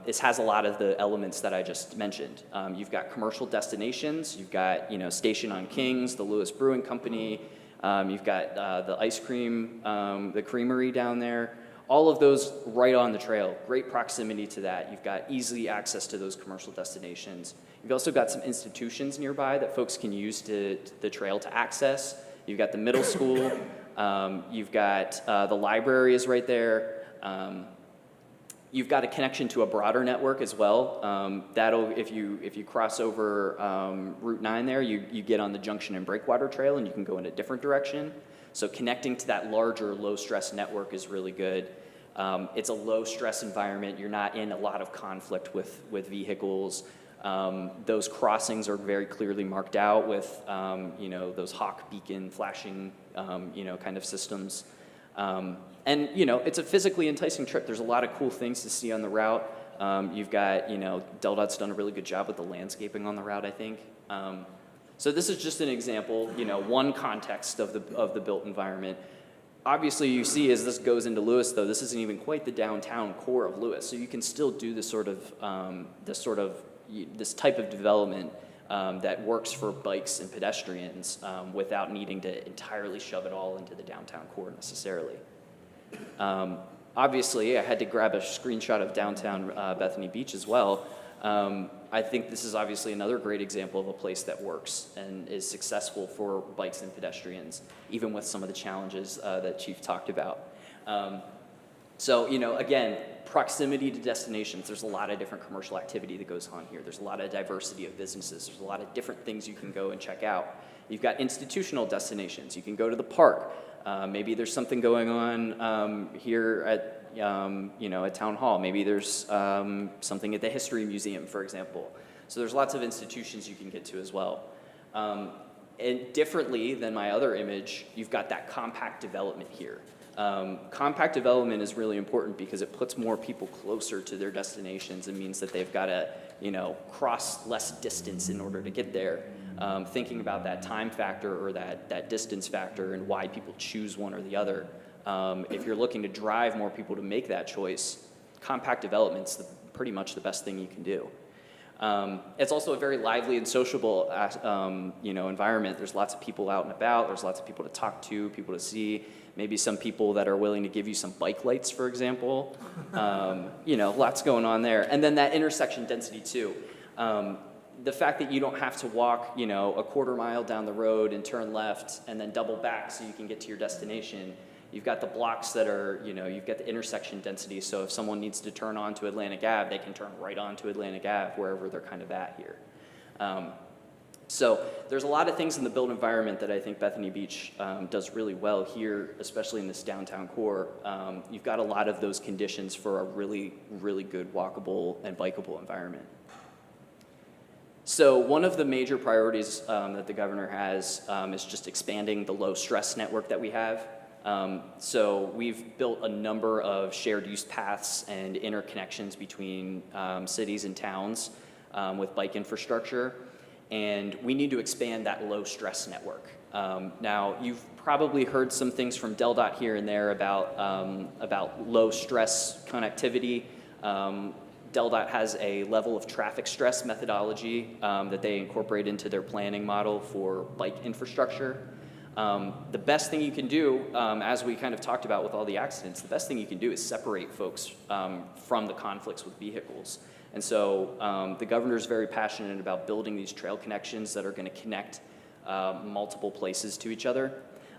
this has a lot of the elements that I just mentioned. You've got commercial destinations, you've got Station on Kings, the Lewis Brewing Company, you've got the ice cream, the creamery down there. All of those right on the trail, great proximity to that. You've got easy access to those commercial destinations. You've also got some institutions nearby that folks can use the trail to access. You've got the middle school, you've got the library is right there. You've got a connection to a broader network as well. That'll, if you cross over Route 9 there, you get on the Junction and Breakwater Trail and you can go in a different direction. So connecting to that larger low-stress network is really good. It's a low-stress environment. You're not in a lot of conflict with vehicles. Those crossings are very clearly marked out with those hawk beacon flashing kind of systems. And it's a physically enticing trip. There's a lot of cool things to see on the route. You've got, DelDOT's done a really good job with the landscaping on the route, I think. So this is just an example, one context of the built environment. Obviously, you see as this goes into Lewis, though, this isn't even quite the downtown core of Lewis. So you can still do this type of development that works for bikes and pedestrians without needing to entirely shove it all into the downtown core necessarily. Obviously, I had to grab a screenshot of downtown Bethany Beach as well. I think this is obviously another great example of a place that works and is successful for bikes and pedestrians, even with some of the challenges that Chief talked about. So, again, proximity to destinations. There's a lot of different commercial activity that goes on here. There's a lot of diversity of businesses. There's a lot of different things you can go and check out. You've got institutional destinations. You can go to the park. Maybe there's something going on here at, at Town Hall. Maybe there's something at the History Museum, for example. So there's lots of institutions you can get to as well. And differently than my other image, you've got that compact development here. Compact development is really important because it puts more people closer to their destinations and means that they've got to, cross less distance in order to get there. Thinking about that time factor or that distance factor and why people choose one or the other. If you're looking to drive more people to make that choice, compact development's pretty much the best thing you can do. It's also a very lively and sociable, environment. There's lots of people out and about. There's lots of people to talk to, people to see. Maybe some people that are willing to give you some bike lights, for example. Lots going on there. And then that intersection density too. The fact that you don't have to walk, a quarter mile down the road and turn left and then double back so you can get to your destination. You've got the blocks that are, you've got the intersection density, so if someone needs to turn onto Atlantic Ave, they can turn right onto Atlantic Ave wherever they're kind of at here. So there's a lot of things in the built environment that I think Bethany Beach does really well here, especially in this downtown core. You've got a lot of those conditions for a really, really good walkable and bikeable environment. So one of the major priorities that the governor has is just expanding the low stress network that we have. So we've built a number of shared use paths and interconnections between cities and towns with bike infrastructure, and we need to expand that low stress network. Now, you've probably heard some things from DelDOT here and there about low stress connectivity. DelDOT has a level of traffic stress methodology that they incorporate into their planning model for bike infrastructure. The best thing you can do, as we kind of talked about with all the accidents, the best thing you can do is separate folks from the conflicts with vehicles. And so the governor is very passionate about building these trail connections that are going to connect multiple places to each other.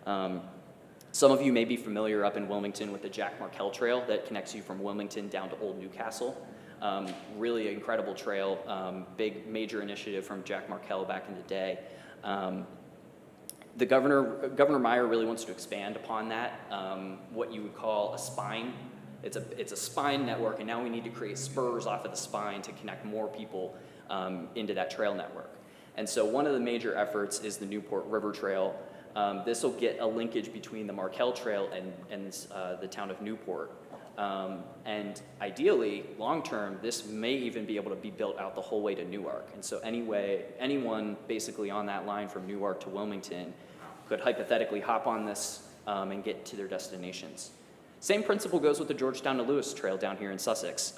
Some of you may be familiar up in Wilmington with the Jack Markell Trail that connects you from Wilmington down to Old Newcastle. Really incredible trail, big major initiative from Jack Markell back in the day. The Governor Meyer really wants to expand upon that, what you would call a spine. It's a spine network, and now we need to create spurs off of the spine to connect more people into that trail network. And so one of the major efforts is the Newport River Trail. This will get a linkage between the Markell Trail and the town of Newport. And ideally, long-term, this may even be able to be built out the whole way to Newark. And so anyone basically on that line from Newark to Wilmington could hypothetically hop on this and get to their destinations. Same principle goes with the Georgetown to Lewis Trail down here in Sussex.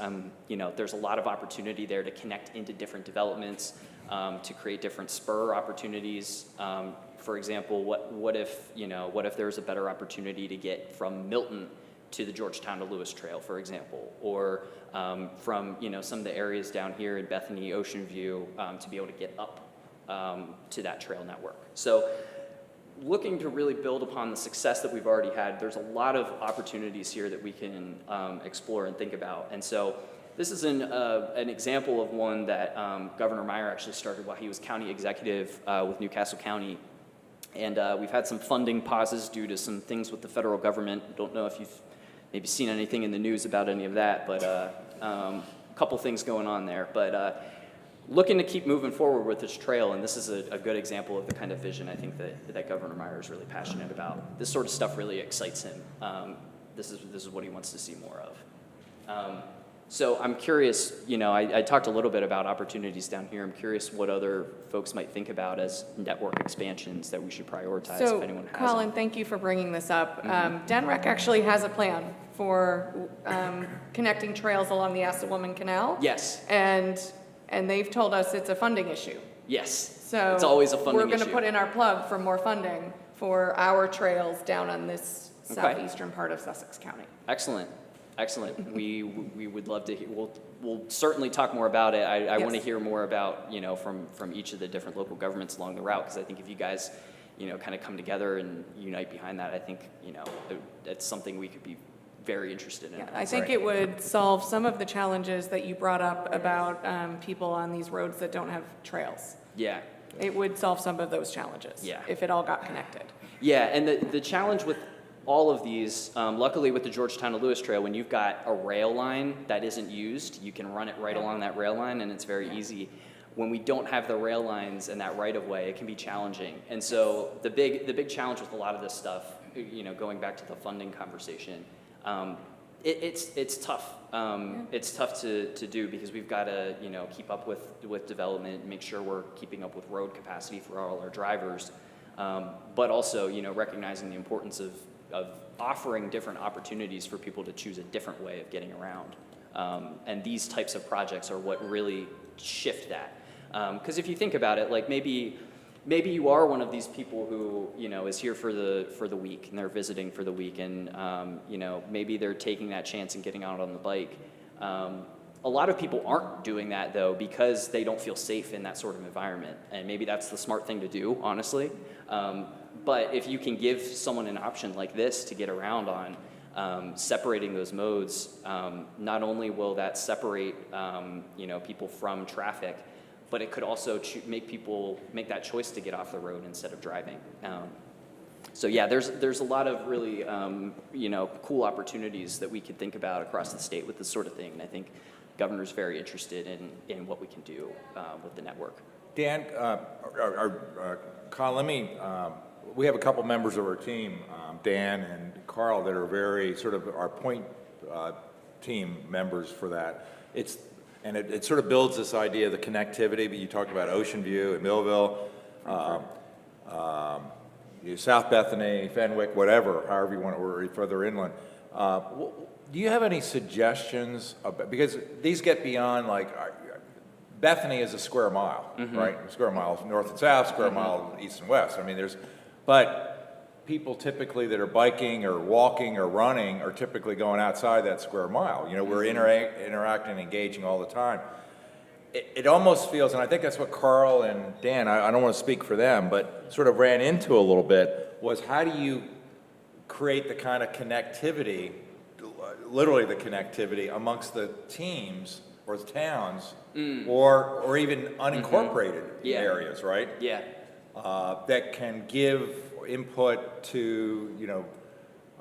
There's a lot of opportunity there to connect into different developments, to create different spur opportunities. For example, what if there was a better opportunity to get from Milton to the Georgetown to Lewis Trail, for example, or from some of the areas down here in Bethany, Ocean View, to be able to get up to that trail network. So looking to really build upon the success that we've already had, there's a lot of opportunities here that we can explore and think about. And so this is an example of one that Governor Meyer actually started while he was county executive with Newcastle County. And we've had some funding pauses due to some things with the federal government. Don't know if you've maybe seen anything in the news about any of that, but a couple things going on there. But looking to keep moving forward with this trail, and this is a good example of the kind of vision I think that Governor Meyer is really passionate about. This sort of stuff really excites him. This is what he wants to see more of. So I'm curious, I talked a little bit about opportunities down here. I'm curious what other folks might think about as network expansions that we should prioritize if anyone has Colin, them. thank you for bringing this up. DenRec actually has a plan for connecting trails along the Assawoman Canal. Yes. And they've told us it's a funding issue. Yes. So it's always a funding issue. We're going to put in our plug for more funding for our trails down on this southeastern part of Sussex County. Excellent. We would love to hear. We'll certainly talk more about it. I want to hear more about from each of the different local governments along the route, because I think if you guys kind of come together and unite behind that, I think it's something we could be very interested in. Yeah, I think it would solve some of the challenges that you brought up about people on these roads that don't have trails. Yeah. It would solve some of those challenges. Yeah. If it all got connected. Yeah, and the challenge with all of these, luckily with the Georgetown to Lewis Trail, when you've got a rail line that isn't used, you can run it right along that rail line and it's very easy. When we don't have the rail lines and that right of way, it can be challenging. And so the big challenge with a lot of this stuff, going back to the funding conversation, it's tough. It's tough to do because we've got to, keep up with development, make sure we're keeping up with road capacity for all our drivers, but also, recognizing the importance of offering different opportunities for people to choose a different way of getting around. And these types of projects are what really shift that. Because if you think about it, like maybe you are one of these people who, is here for the week and they're visiting for the week and, maybe they're taking that chance and getting out on the bike. A lot of people aren't doing that though because they don't feel safe in that sort of environment. And maybe that's the smart thing to do, honestly. But if you can give someone an option like this to get around on, separating those modes, not only will that separate, people from traffic, but it could also make people make that choice to get off the road instead of driving. So yeah, there's a lot of really, cool opportunities that we could think about across the state with this sort of thing. And I think Governor's very interested in what we can do with the network. Dan, Colin, we have a couple members of our team, Dan and Carl, that are very sort of our point team members for that. It sort of builds this idea of the connectivity, but you talked about Ocean View and Millville, South Bethany, Fenwick, whatever, however you want, or further inland. Do you have any suggestions because these get beyond Bethany is a square mile, right? A square mile north and south, square mile east and west. I mean, but people typically that are biking or walking or running are typically going outside that square mile. We're interacting and engaging all the time. It almost feels, and I think that's what Carl and Dan, I don't want to speak for them, but sort of ran into a little bit, was how do you create the kind of connectivity, literally the connectivity amongst the teams or the towns or even unincorporated areas, right? Yeah. That can give input to,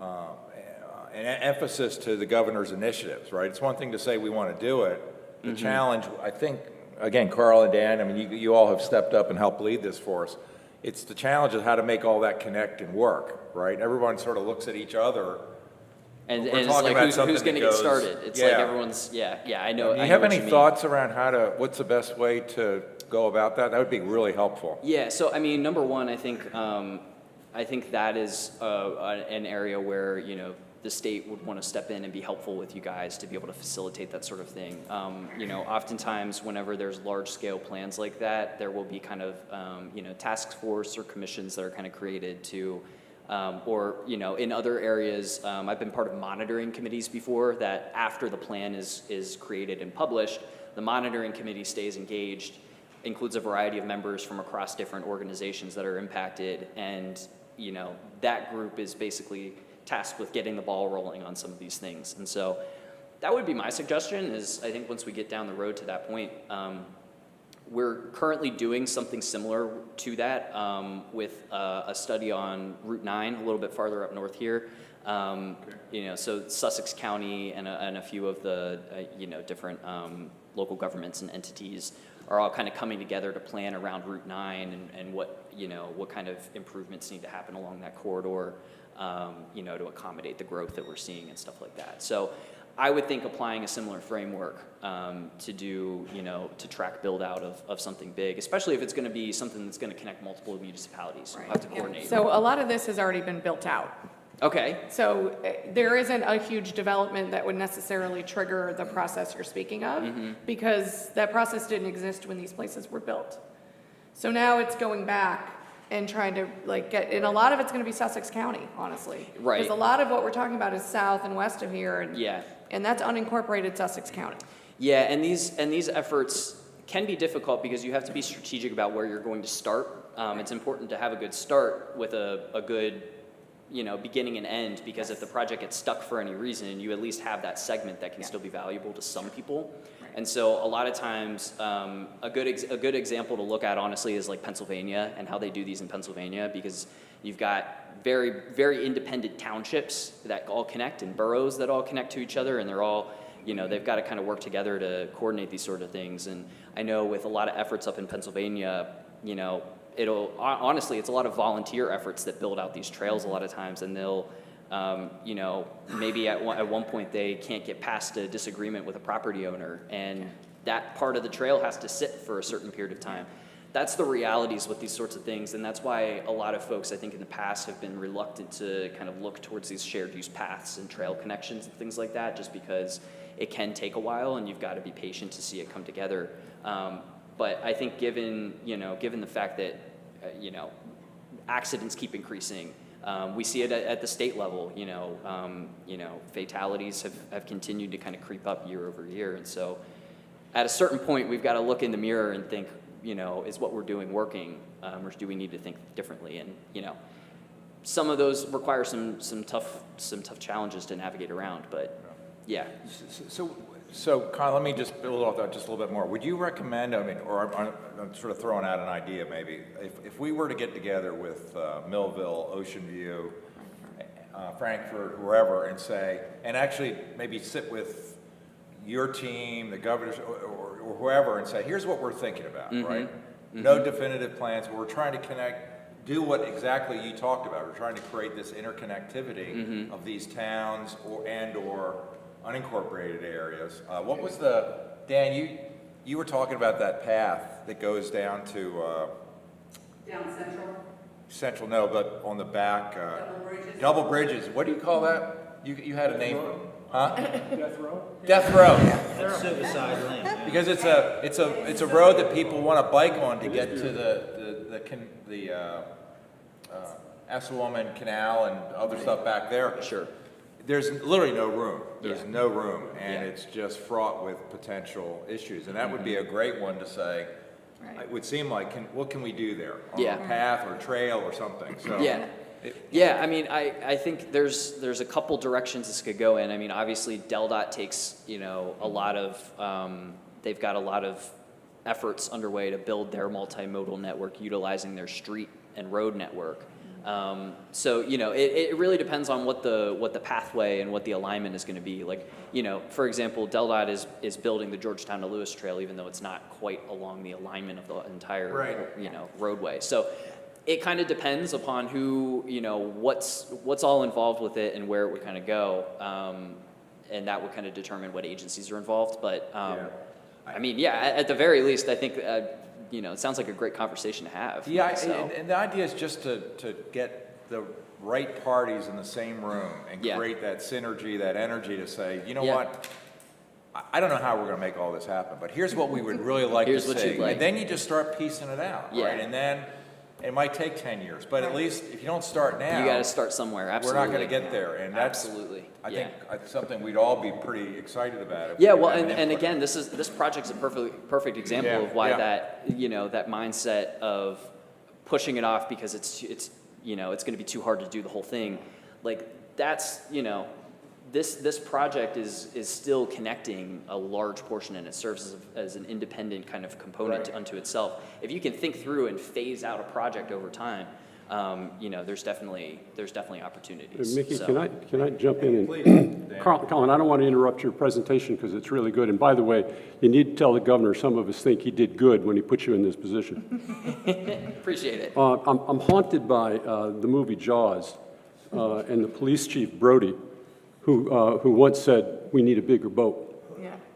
an emphasis to the governor's initiatives, right? It's one thing to say we want to do it. The challenge, I think, again, Carl and Dan, I mean, you all have stepped up and helped lead this for us. It's the challenge of how to make all that connect and work, right? Everyone sort of looks at each other. And it's like, who's going to get started? It's like everyone's, I know. Do you have any thoughts around what's the best way to go about that? That would be really helpful. Yeah, so I mean, number one, I think that is an area where, the state would want to step in and be helpful with you guys to be able to facilitate that sort of thing. Oftentimes whenever there's large scale plans like that, there will be kind of, task force or commissions that are kind of created to, or, in other areas, I've been part of monitoring committees before that after the plan is created and published, the monitoring committee stays engaged, includes a variety of members from across different organizations that are impacted, and, that group is basically tasked with getting the ball rolling on some of these things. And so that would be my suggestion is I think once we get down the road to that point, we're currently doing something similar to that with a study on Route 9, a little bit farther up north here. So Sussex County and a few of the, different local governments and entities are all kind of coming together to plan around Route 9 and what kind of improvements need to happen along that corridor, to accommodate the growth that we're seeing and stuff like that. So I would think applying a similar framework to do, to track build out of something big, especially if it's going to be something that's going to connect multiple municipalities. We'll have to coordinate. So a lot of this has already been built out. Okay. So there isn't a huge development that would necessarily trigger the process you're speaking of because that process didn't exist when these places were built. So now it's going back and trying to and a lot of it's going to be Sussex County, honestly. Right. Because a lot of what we're talking about is south and west of here, and that's unincorporated Sussex County. Yeah, and these efforts can be difficult because you have to be strategic about where you're going to start. It's important to have a good start with a good, beginning and end, because if the project gets stuck for any reason, you at least have that segment that can still be valuable to some people. And so a lot of times, a good example to look at, honestly, is like Pennsylvania and how they do these in Pennsylvania, because you've got very, very independent townships that all connect and boroughs that all connect to each other, and they're all, they've got to kind of work together to coordinate these sort of things. And I know with a lot of efforts up in Pennsylvania, honestly, it's a lot of volunteer efforts that build out these trails a lot of times, and they'll, maybe at one point they can't get past a disagreement with a property owner, and that part of the trail has to sit for a certain period of time. That's the realities with these sorts of things, and that's why a lot of folks, I think, in the past have been reluctant to kind of look towards these shared use paths and trail connections and things like that, just because it can take a while and you've got to be patient to see it come together. But I think given the fact that, accidents keep increasing, we see it at the state level, fatalities have continued to kind of creep up year over year. And so at a certain point, we've got to look in the mirror and think, is what we're doing working, or do we need to think differently? And, some of those require some tough challenges to navigate around, but yeah. So Kyle, let me just build off that just a little bit more. Would you recommend, or I'm sort of throwing out an idea maybe, if we were to get together with Millville, Ocean View, Frankfurt, whoever, and actually maybe sit with your team, the governors, or whoever, and say, here's what we're thinking about, right? No definitive plans, but we're trying to do what exactly you talked about. We're trying to create this interconnectivity of these towns or unincorporated areas. What was Dan, you were talking about that path that goes down to... Down Central? Central, no, but on the back... Double bridges? Double bridges. What do you call that? You had a name. Huh? Death row? Death row. Suicide lane. Because it's a road that people want to bike on to get to the Assawoman Canal and other stuff back there. Sure. There's literally no room. There's Yeah. no room, and Yeah. it's just fraught with potential issues. And that would be a great one to say. It would seem like, what can we do there? On Yeah. a path or trail or something. So Yeah. Yeah, I mean, I think there's a couple directions this could go in. I mean, obviously, DelDOT takes, a lot of, they've got a lot of efforts underway to build their multimodal network utilizing their street and road network. So, it really depends on what the pathway and what the alignment is going to be. Like, for example, DelDOT is building the Georgetown to Lewis Trail, even though it's not quite along the alignment of the entire, roadway. So it kind of depends upon who, what's all involved with it and where it would kind of go. And that would kind of determine what agencies are involved. But, I mean, yeah, at the very least, I think, it sounds like a great conversation to have. Yeah, so. and the idea is just to get the right parties in the same room and create that synergy, that energy to say, you know what, I don't know how we're going to make all this happen, but here's what we would really like Here's to what see. you'd like. And then you just start piecing it out, right? And then it might take 10 years, but at least if you don't start now, You got to start somewhere. Absolutely. we're not going to get there. And that's, Absolutely. I think, something we'd all be pretty excited about. If Yeah, we well, had and input. again, this project's a perfect example of why that that mindset of pushing it off because it's going to be too hard to do the whole thing, like that's this project is still connecting a large portion, and it serves as an independent kind of component unto itself. If you can think through and phase out a project over time, there's definitely opportunities. Mickey, So- can I jump in? Please, And Dan. Colin, I don't want to interrupt your presentation because it's really good. And by the way, you need to tell the governor some of us think he did good when he put you in this position. Appreciate it. I'm haunted by the movie Jaws and the police chief Brody, who once said, "We need a bigger boat."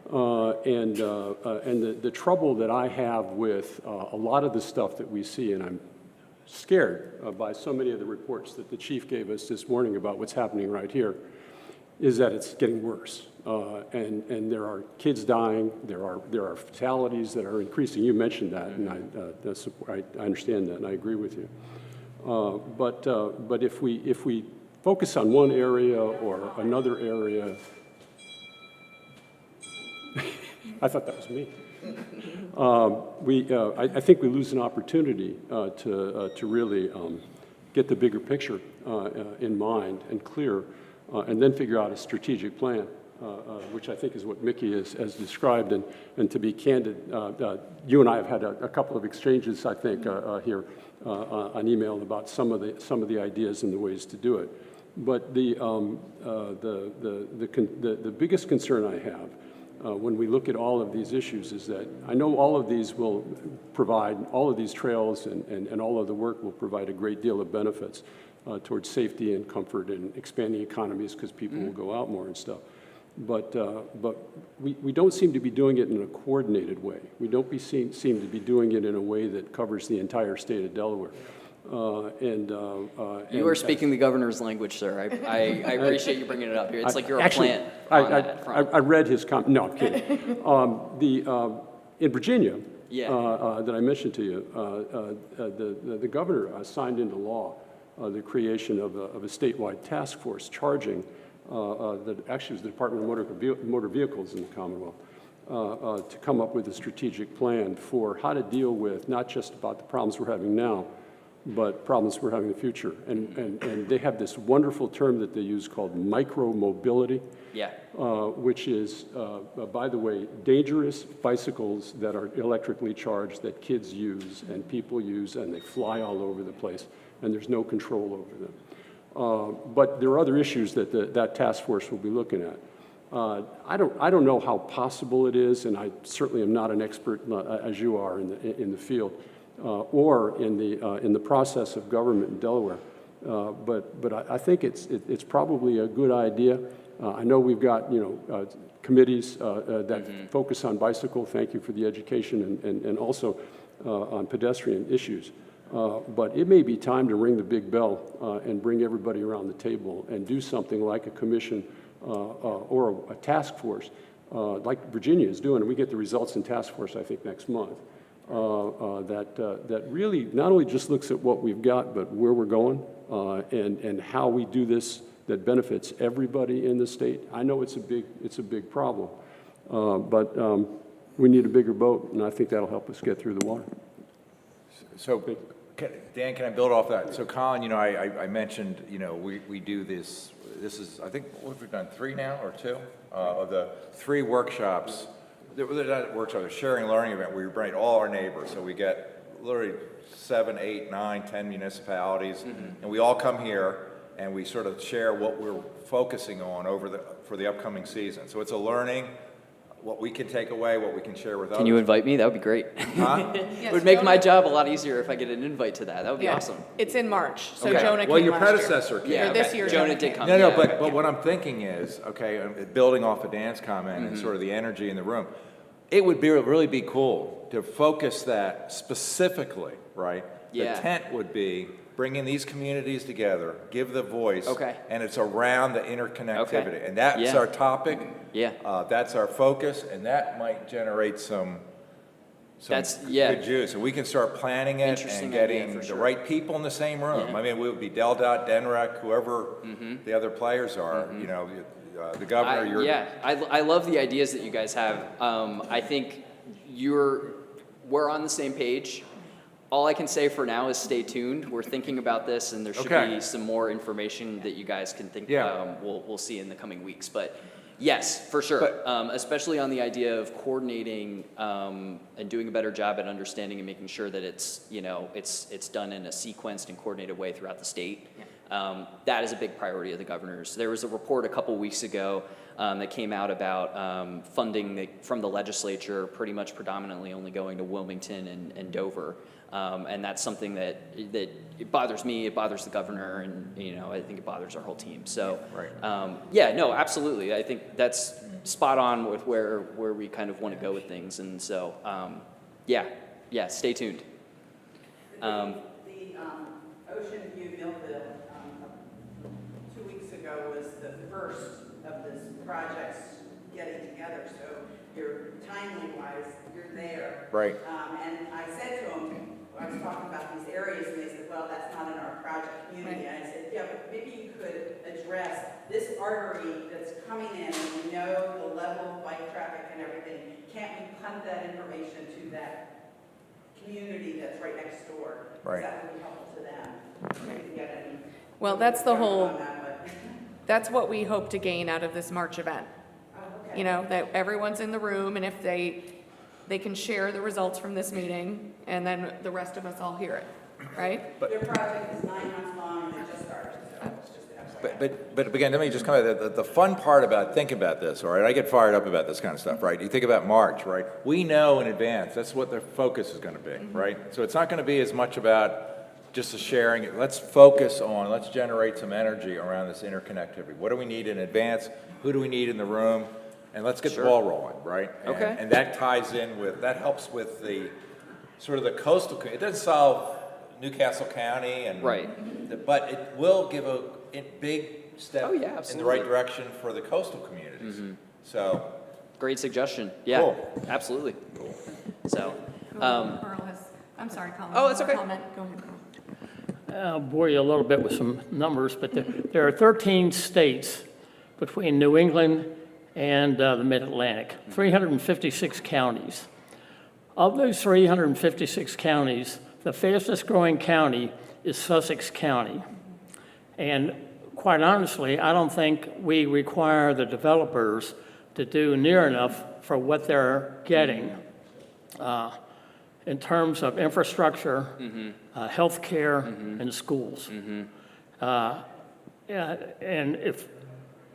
And the trouble that I have with a lot of the stuff that we see, and I'm scared by so many of the reports that the chief gave us this morning about what's happening right here, is that it's getting worse. And there are kids dying, there are fatalities that are increasing. You mentioned that, and I understand that, and I agree with you. But if we focus on one area or another area, I thought that was me. I think we lose an opportunity to really get the bigger picture in mind and clear, and then figure out a strategic plan, which I think is what Mickey has described. And to be candid, you and I have had a couple of exchanges, I think, here on email about some of the ideas and the ways to do it. But the biggest concern I have when we look at all of these issues is that I know all of these will provide, all of these trails and all of the work will provide a great deal of benefits towards safety and comfort and expanding economies because people will go out more and stuff. But we don't seem to be doing it in a coordinated way. We don't seem to be doing it in a way that covers the entire state of Delaware. You are speaking the governor's language, sir. I appreciate you bringing it up here. It's like you're actually, a plant on that front. I read his comment. No, I'm kidding. In Virginia, that I mentioned to you, the governor signed into law the creation of a statewide task force charging that actually was the Department of Motor Vehicles in the Commonwealth to come up with a strategic plan for how to deal with not just about the problems we're having now, but problems we're having in the future. And they have this wonderful term that they use called micro-mobility, which is, by the way, dangerous bicycles that are electrically charged that kids use and people use, and they fly all over the place, and there's no control over them. But there are other issues that that task force will be looking at. I don't know how possible it is, and I certainly am not an expert as you are in the field, or in the process of government in Delaware. But I think it's probably a good idea. I know we've got committees that focus on bicycle. Thank you for the education and also on pedestrian issues. But it may be time to ring the big bell and bring everybody around the table and do something like a commission or a task force like Virginia is doing. And we get the results in task force, I think, next month. That really not only just looks at what we've got, but where we're going and how we do this that benefits everybody in the state. I know it's a big problem, but we need a bigger boat, and I think that'll help us get through the water. So, Dan, can I build off that? So, Colin, I mentioned, we do this. This is, I think, what have we done, 3 now or 2 of the 3 workshops. That workshop, a sharing learning event where we bring all our neighbors. So we get literally 7, 8, 9, 10 municipalities, and we all come here and we sort of share what we're focusing on for the upcoming season. So it's a learning, what we can take away, what we can share with others. Can you invite me? That would be great. Huh? It would make my job a lot easier if I get an invite to that. That would be awesome. It's in March, so Okay. Jonah came Well, your last year. predecessor came. Yeah, This year, Jonah did come. No, yeah. but what I'm thinking is, okay, building off of Dan's comment and sort of the energy in the room, it would really be cool to focus that specifically, right? Yeah. The tent would be bringing these communities together, give the voice. Okay. And it's around the interconnectivity. Okay. And that's Yeah. our topic. Yeah. That's our focus, and that might generate some good juice. And we can start planning it Interesting and idea, getting for the sure. right people in the same room. Yeah. I mean, we would be DelDOT, DENREC, whoever the other players are, the governor, I love the ideas that you guys have. I think we're on the same page. All I can say for now is stay tuned. We're thinking about this, and there should be some more information that you guys can think. We'll see in the coming weeks. But yes, for sure. Especially on the idea of coordinating and doing a better job at understanding and making sure that it's done in a sequenced and coordinated way throughout the state. That is a big priority of the governor's. There was a report a couple weeks ago that came out about funding from the legislature, pretty much predominantly only going to Wilmington and Dover. And that's something that it bothers me, it bothers the governor, and I think it bothers our whole team. So, absolutely. I think that's spot on with where we kind of want to go with things. And so, stay tuned. The Ocean View Millville 2 weeks ago was the first of this projects getting together. So you're timely-wise, you're there. Right. And I said to them, I was talking about these areas, and they said, well, that's not in our project community. Right. And I said, yeah, but maybe you could address this artery that's coming in, and we know the level of bike traffic and everything. Can't we punt that information to that community that's right next door? Right. That would be helpful to them. Well, that's the whole, that's what we hope to gain out of this March event. You know, that everyone's in the room, and if they can share the results from this meeting, and then the rest of us all hear it, right? Your project is 9 months long and it just started, so it's just. But again, let me just come back, the fun part about thinking about this, all right, I get fired up about this kind of stuff, right? You think about March, right? We know in advance, that's what the focus is gonna be, right? So it's not gonna be as much about just the sharing, let's focus on, let's generate some energy around this interconnectivity. What do we need in advance? Who do we need in the room? And let's get the ball rolling, right? Okay. And that ties in with, that helps with the, sort of the coastal, it doesn't solve Newcastle County and. Right. But it will give a big step Oh, yeah, in the absolutely. right direction for the coastal communities. So, Great suggestion. Yeah, Cool. absolutely. So, Carl has, I'm sorry, Colin. Oh, it's one more okay. comment. Go ahead, Carl. I'll bore you a little bit with some numbers, but there are 13 states between New England and the Mid-Atlantic, 356 counties. Of those 356 counties, the fastest growing county is Sussex County. And quite honestly, I don't think we require the developers to do near enough for what they're getting in terms of infrastructure, healthcare, and schools. Yeah, and if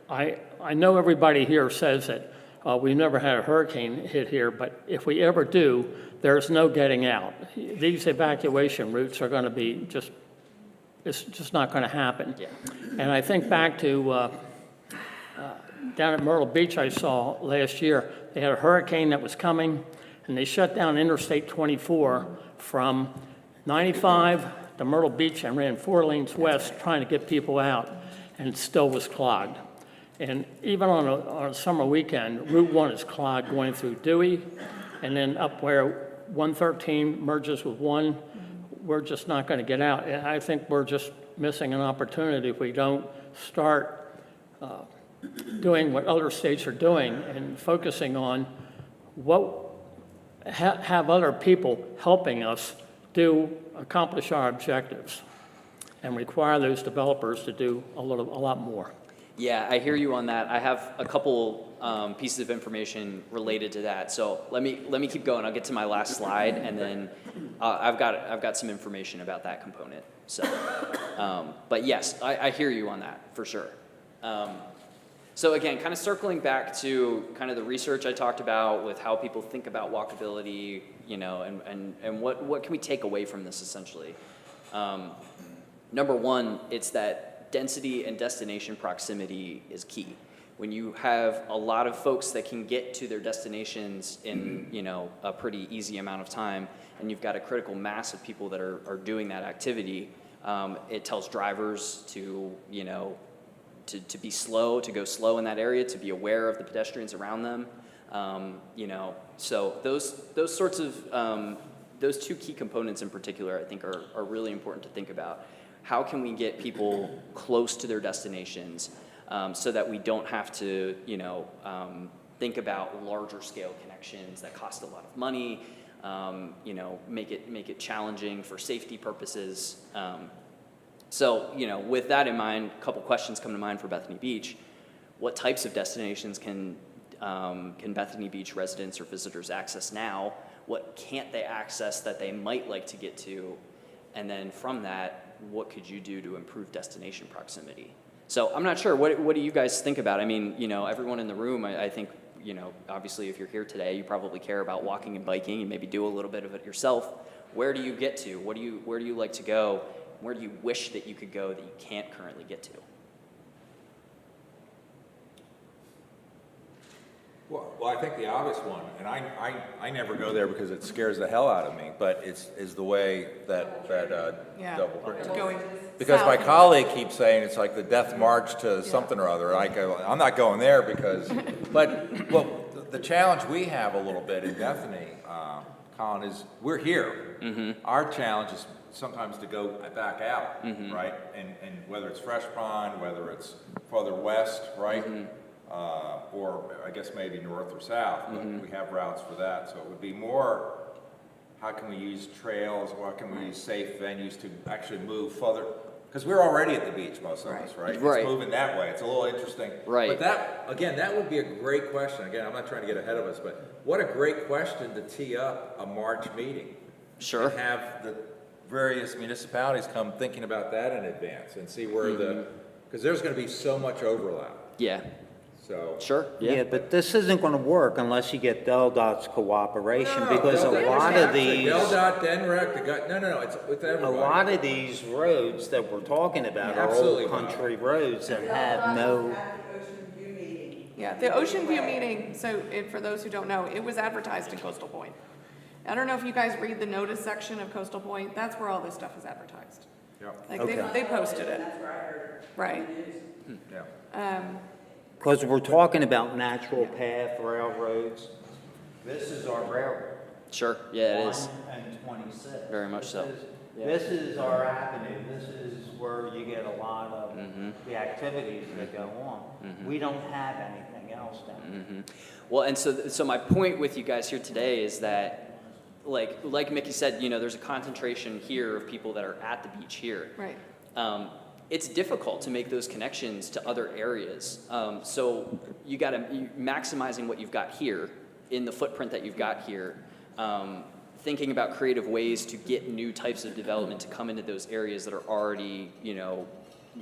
I know everybody here says that we've never had a hurricane hit here, but if we ever do, there's no getting out. These evacuation routes are going to be it's just not going to happen. Yeah. And I think back to down at Myrtle Beach I saw last year, they had a hurricane that was coming, and they shut down Interstate 24 from 95 to Myrtle Beach and ran 4 lanes west trying to get people out, and it still was clogged. And even on a summer weekend, Route 1 is clogged going through Dewey, and then up where 113 merges with 1, we're just not going to get out. And I think we're just missing an opportunity if we don't start doing what other states are doing and focusing on have other people helping us accomplish our objectives, and require those developers to do a lot more. yeah, I hear you on that. I have a couple pieces of information related to that. So let me keep going. I'll get to my last slide, and then I've got some information about that component. So, but yes, I hear you on that for sure. So again, kind of circling back to kind of the research I talked about with how people think about walkability, you know, and what can we take away from this essentially? Number one, it's that density and destination proximity is key. When you have a lot of folks that can get to their destinations in, you know, a pretty easy amount of time, and you've got a critical mass of people that are doing that activity, it tells drivers to, you know, to be slow, to go slow in that area, to be aware of the pedestrians around them, you know. So those sorts of, those two key components in particular, I think are really important to think about. How can we get people close to their destinations so that we don't have to, you know, think about larger scale connections that cost a lot of money, you know, make it challenging for safety purposes. So, you know, with that in mind, a couple questions come to mind for Bethany Beach. What types of destinations can Bethany Beach residents or visitors access now? What can't they access that they might like to get to? And then from that, what could you do to improve destination proximity? So I'm not sure, what do you guys think about? I mean, you know, everyone in the room, I think, you know, obviously if you're here today, you probably care about walking and biking and maybe do a little bit of it yourself. Where do you get to? Where do you like to go? Where do you wish that you could go that you can't currently get to? well, I think the obvious one, and I never go there because it scares the hell out of me, but is the way that Yeah. Double Bridge. Going Because my south. colleague keeps saying it's like the death march to something or other. I go, I'm not going there because, but well, the challenge we have a little bit in Bethany, Colin, is we're here. Our challenge is sometimes to go back out, right? And whether it's Fresh Pond, whether it's farther west, right? Or I guess maybe north or south, but we have routes for that. So it would be more, how can we use trails, what can we use safe venues to actually move further? Because we're already at the beach, most of us, right? Right. It's moving that way, it's a little interesting. Right. But that, again, that would be a great question. Again, I'm not trying to get ahead of us, but what a great question to tee up a March meeting. Sure. And have the various municipalities come thinking about that in advance and see where the, because there's going to be so much overlap, Yeah, so. sure, Yeah, but this isn't gonna work unless you get DelDOT's cooperation, No, because a Del- lot of actually, these, DelDOT, DenRec, no, it's with a everybody. lot of these roads that we're talking about are Absolutely, old Bob. country roads that have no, At the Ocean View meeting. Yeah, the Ocean View meeting, so for those who don't know, it was advertised in Coastal Point. I don't know if you guys read the notice section of Coastal Point, that's where all this stuff is advertised. Yep. Like, Okay. they posted it, That's where I heard it. right. Yeah. because we're talking about natural path railroads. This is our railroad. sure, yeah, it is. 1 and 26. Very much so. This is our avenue, this is where you get a lot of the activities that go on. We don't have anything else down there. Well, and so my point with you guys here today is that, like Mickey said, you know, there's a concentration here of people that are at the beach here. Right. It's difficult to make those connections to other areas. So you got to maximizing what you've got here in the footprint that you've got here. Thinking about creative ways to get new types of development to come into those areas that are already, you know,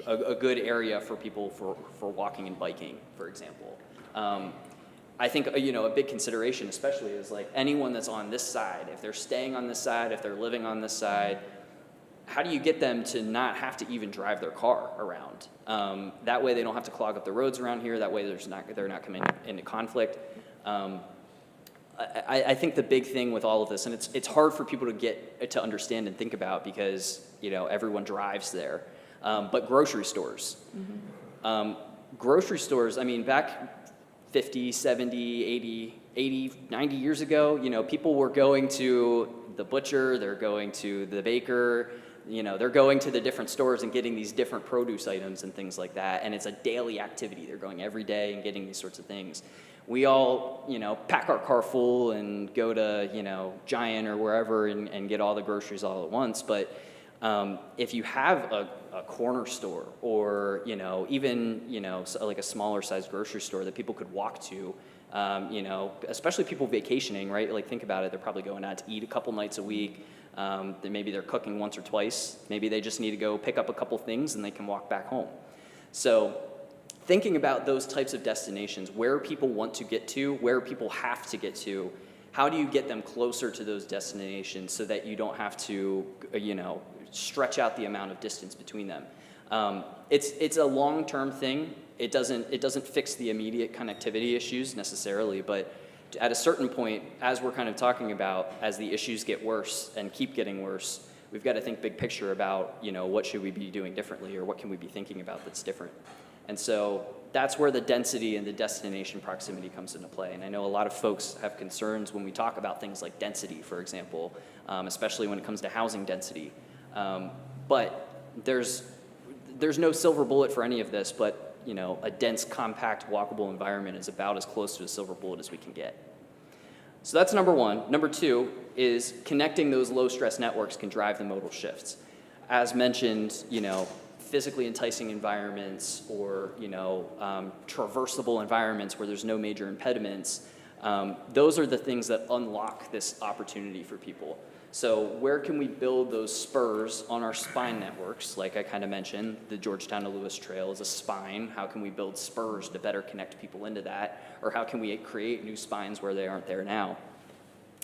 a good area for people for walking and biking, for example. I think, you know, a big consideration especially is like anyone that's on this side, if they're staying on this side, if they're living on this side, how do you get them to not have to even drive their car around? That way they don't have to clog up the roads around here. That way they're not coming into conflict. I think the big thing with all of this, and it's hard for people to understand and think about because, you know, everyone drives there, but grocery stores. Grocery stores, I mean, back 50, 70, 80, 90 years ago, you know, people were going to the butcher, they're going to the baker, you know, they're going to the different stores and getting these different produce items and things like that, and it's a daily activity. They're going every day and getting these sorts of things. We all, you know, pack our car full and go to, you know, Giant or wherever and get all the groceries all at once, but if you have a corner store or, you know, even, you know, like a smaller sized grocery store that people could walk to, you know, especially people vacationing, right? Like think about it, they're probably going out to eat a couple nights a week. Then maybe they're cooking once or twice. Maybe they just need to go pick up a couple things and they can walk back home. So thinking about those types of destinations, where people want to get to, where people have to get to, how do you get them closer to those destinations so that you don't have to, you know, stretch out the amount of distance between them? It's a long-term thing. It doesn't fix the immediate connectivity issues necessarily, but at a certain point, as we're kind of talking about, as the issues get worse and keep getting worse, we've got to think big picture about, you know, what should we be doing differently or what can we be thinking about that's different. And so that's where the density and the destination proximity comes into play. And I know a lot of folks have concerns when we talk about things like density, for example, especially when it comes to housing density. But there's no silver bullet for any of this, but you know, a dense, compact, walkable environment is about as close to a silver bullet as we can get. So that's number one. Number two is connecting those low-stress networks can drive the modal shifts. As mentioned, you know, physically enticing environments or, you know, traversable environments where there's no major impediments, those are the things that unlock this opportunity for people. So where can we build those spurs on our spine networks? Like I kind of mentioned, the Georgetown to Lewis Trail is a spine. How can we build spurs to better connect people into that? Or how can we create new spines where they aren't there now?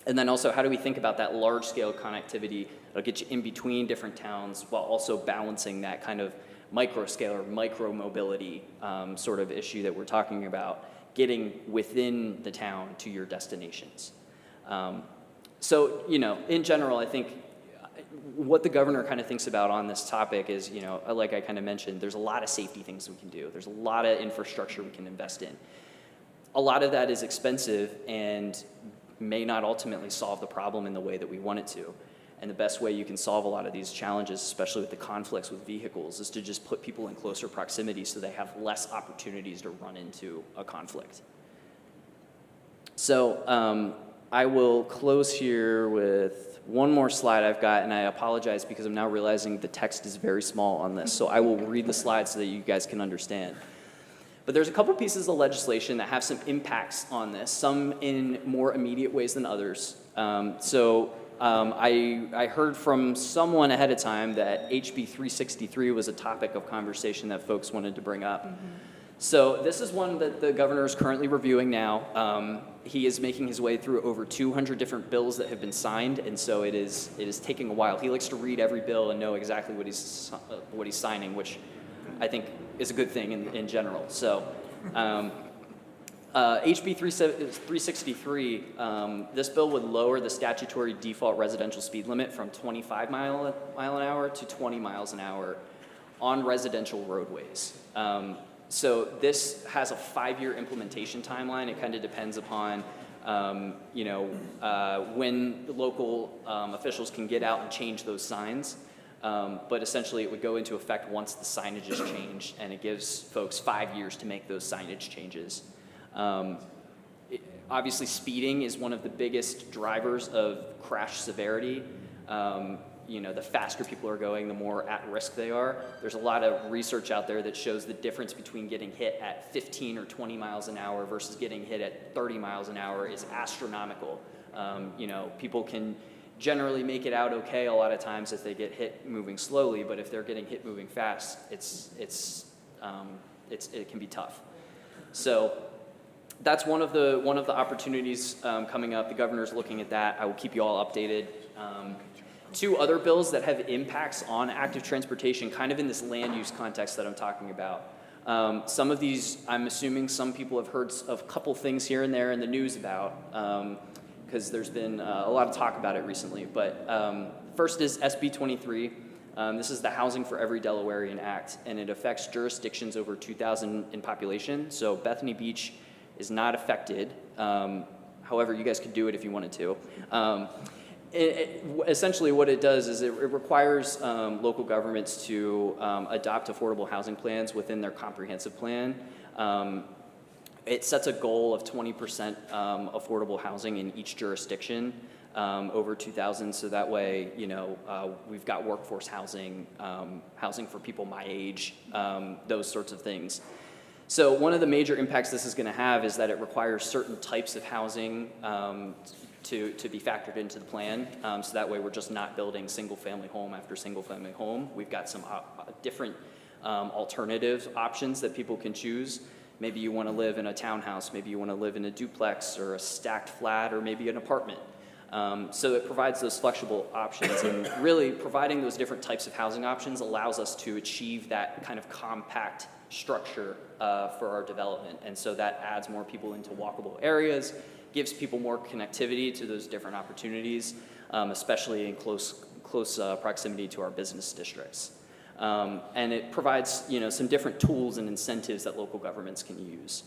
And then also, how do we think about that large-scale connectivity that'll get you in between different towns while also balancing that kind of micro-scale or micro-mobility sort of issue that we're talking about, getting within the town to your destinations? So, you know, in general, I think what the governor kind of thinks about on this topic is, you know, like I kind of mentioned, there's a lot of safety things we can do. There's a lot of infrastructure we can invest in. A lot of that is expensive and may not ultimately solve the problem in the way that we want it to. And the best way you can solve a lot of these challenges, especially with the conflicts with vehicles, is to just put people in closer proximity so they have less opportunities to run into a conflict. So I will close here with one more slide I've got, and I apologize because I'm now realizing the text is very small on this, so I will read the slides so that you guys can understand. But there's a couple pieces of legislation that have some impacts on this, some in more immediate ways than others. I heard from someone ahead of time that HB 363 was a topic of conversation that folks wanted to bring up. So this is one that the governor is currently reviewing now. He is making his way through over 200 different bills that have been signed, and so it is taking a while. He likes to read every bill and know exactly what he's signing, which I think is a good thing in general. So HB 363, this bill would lower the statutory default residential speed limit from 25 mile an hour to 20 miles an hour on residential roadways. So this has a 5-year implementation timeline. It kind of depends upon, when the local officials can get out and change those signs. But essentially it would go into effect once the signage is changed, and it gives folks 5 years to make those signage changes. Obviously speeding is one of the biggest drivers of crash severity. The faster people are going, the more at risk they are. There's a lot of research out there that shows the difference between getting hit at 15 or 20 miles an hour versus getting hit at 30 miles an hour is astronomical. People can generally make it out okay a lot of times if they get hit moving slowly, but if they're getting hit moving fast, it can be tough. So that's one of the opportunities coming up. The governor's looking at that. I will keep you all updated. 2 other bills that have impacts on active transportation, kind of in this land use context that I'm talking about. Some of these, I'm assuming some people have heard of a couple things here and there in the news about, because there's been a lot of talk about it recently. But first is SB 23. This is the Housing for Every Delawarean Act, and it affects jurisdictions over 2,000 in population. So Bethany Beach is not affected. However, you guys could do it if you wanted to. Essentially what it does is it requires local governments to adopt affordable housing plans within their comprehensive plan. It sets a goal of 20% affordable housing in each jurisdiction over 2,000, so that way, we've got workforce housing, housing for people my age, those sorts of things. So one of the major impacts this is going to have is that it requires certain types of housing to be factored into the plan. So that way we're just not building single-family home after single-family home. We've got some different alternative options that people can choose. Maybe you want to live in a townhouse, maybe you want to live in a duplex or a stacked flat or maybe an apartment. So it provides those flexible options, and really providing those different types of housing options allows us to achieve that kind of compact structure for our development. And so that adds more people into walkable areas, gives people more connectivity to those different opportunities, especially in close proximity to our business districts. And it provides, some different tools and incentives that local governments can use.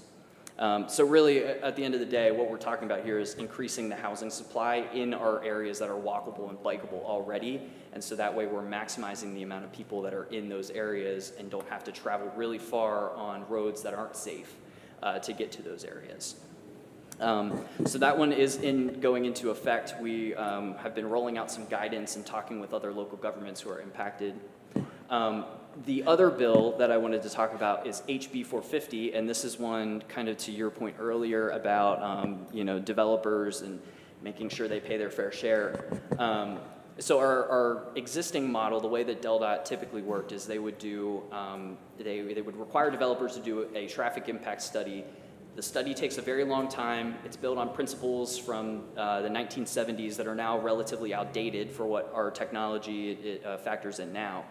So really, at the end of the day, what we're talking about here is increasing the housing supply in our areas that are walkable and bikeable already. And so that way we're maximizing the amount of people that are in those areas and don't have to travel really far on roads that aren't safe to get to those areas. So that one is going into effect. We have been rolling out some guidance and talking with other local governments who are impacted. The other bill that I wanted to talk about is HB 450, and this is one kind of to your point earlier about developers and making sure they pay their fair share. So our existing model, the way that DelDOT typically worked, is they would do they would require developers to do a traffic impact study. The study takes a very long time. It's built on principles from the 1970s that are now relatively outdated for what our technology factors in now.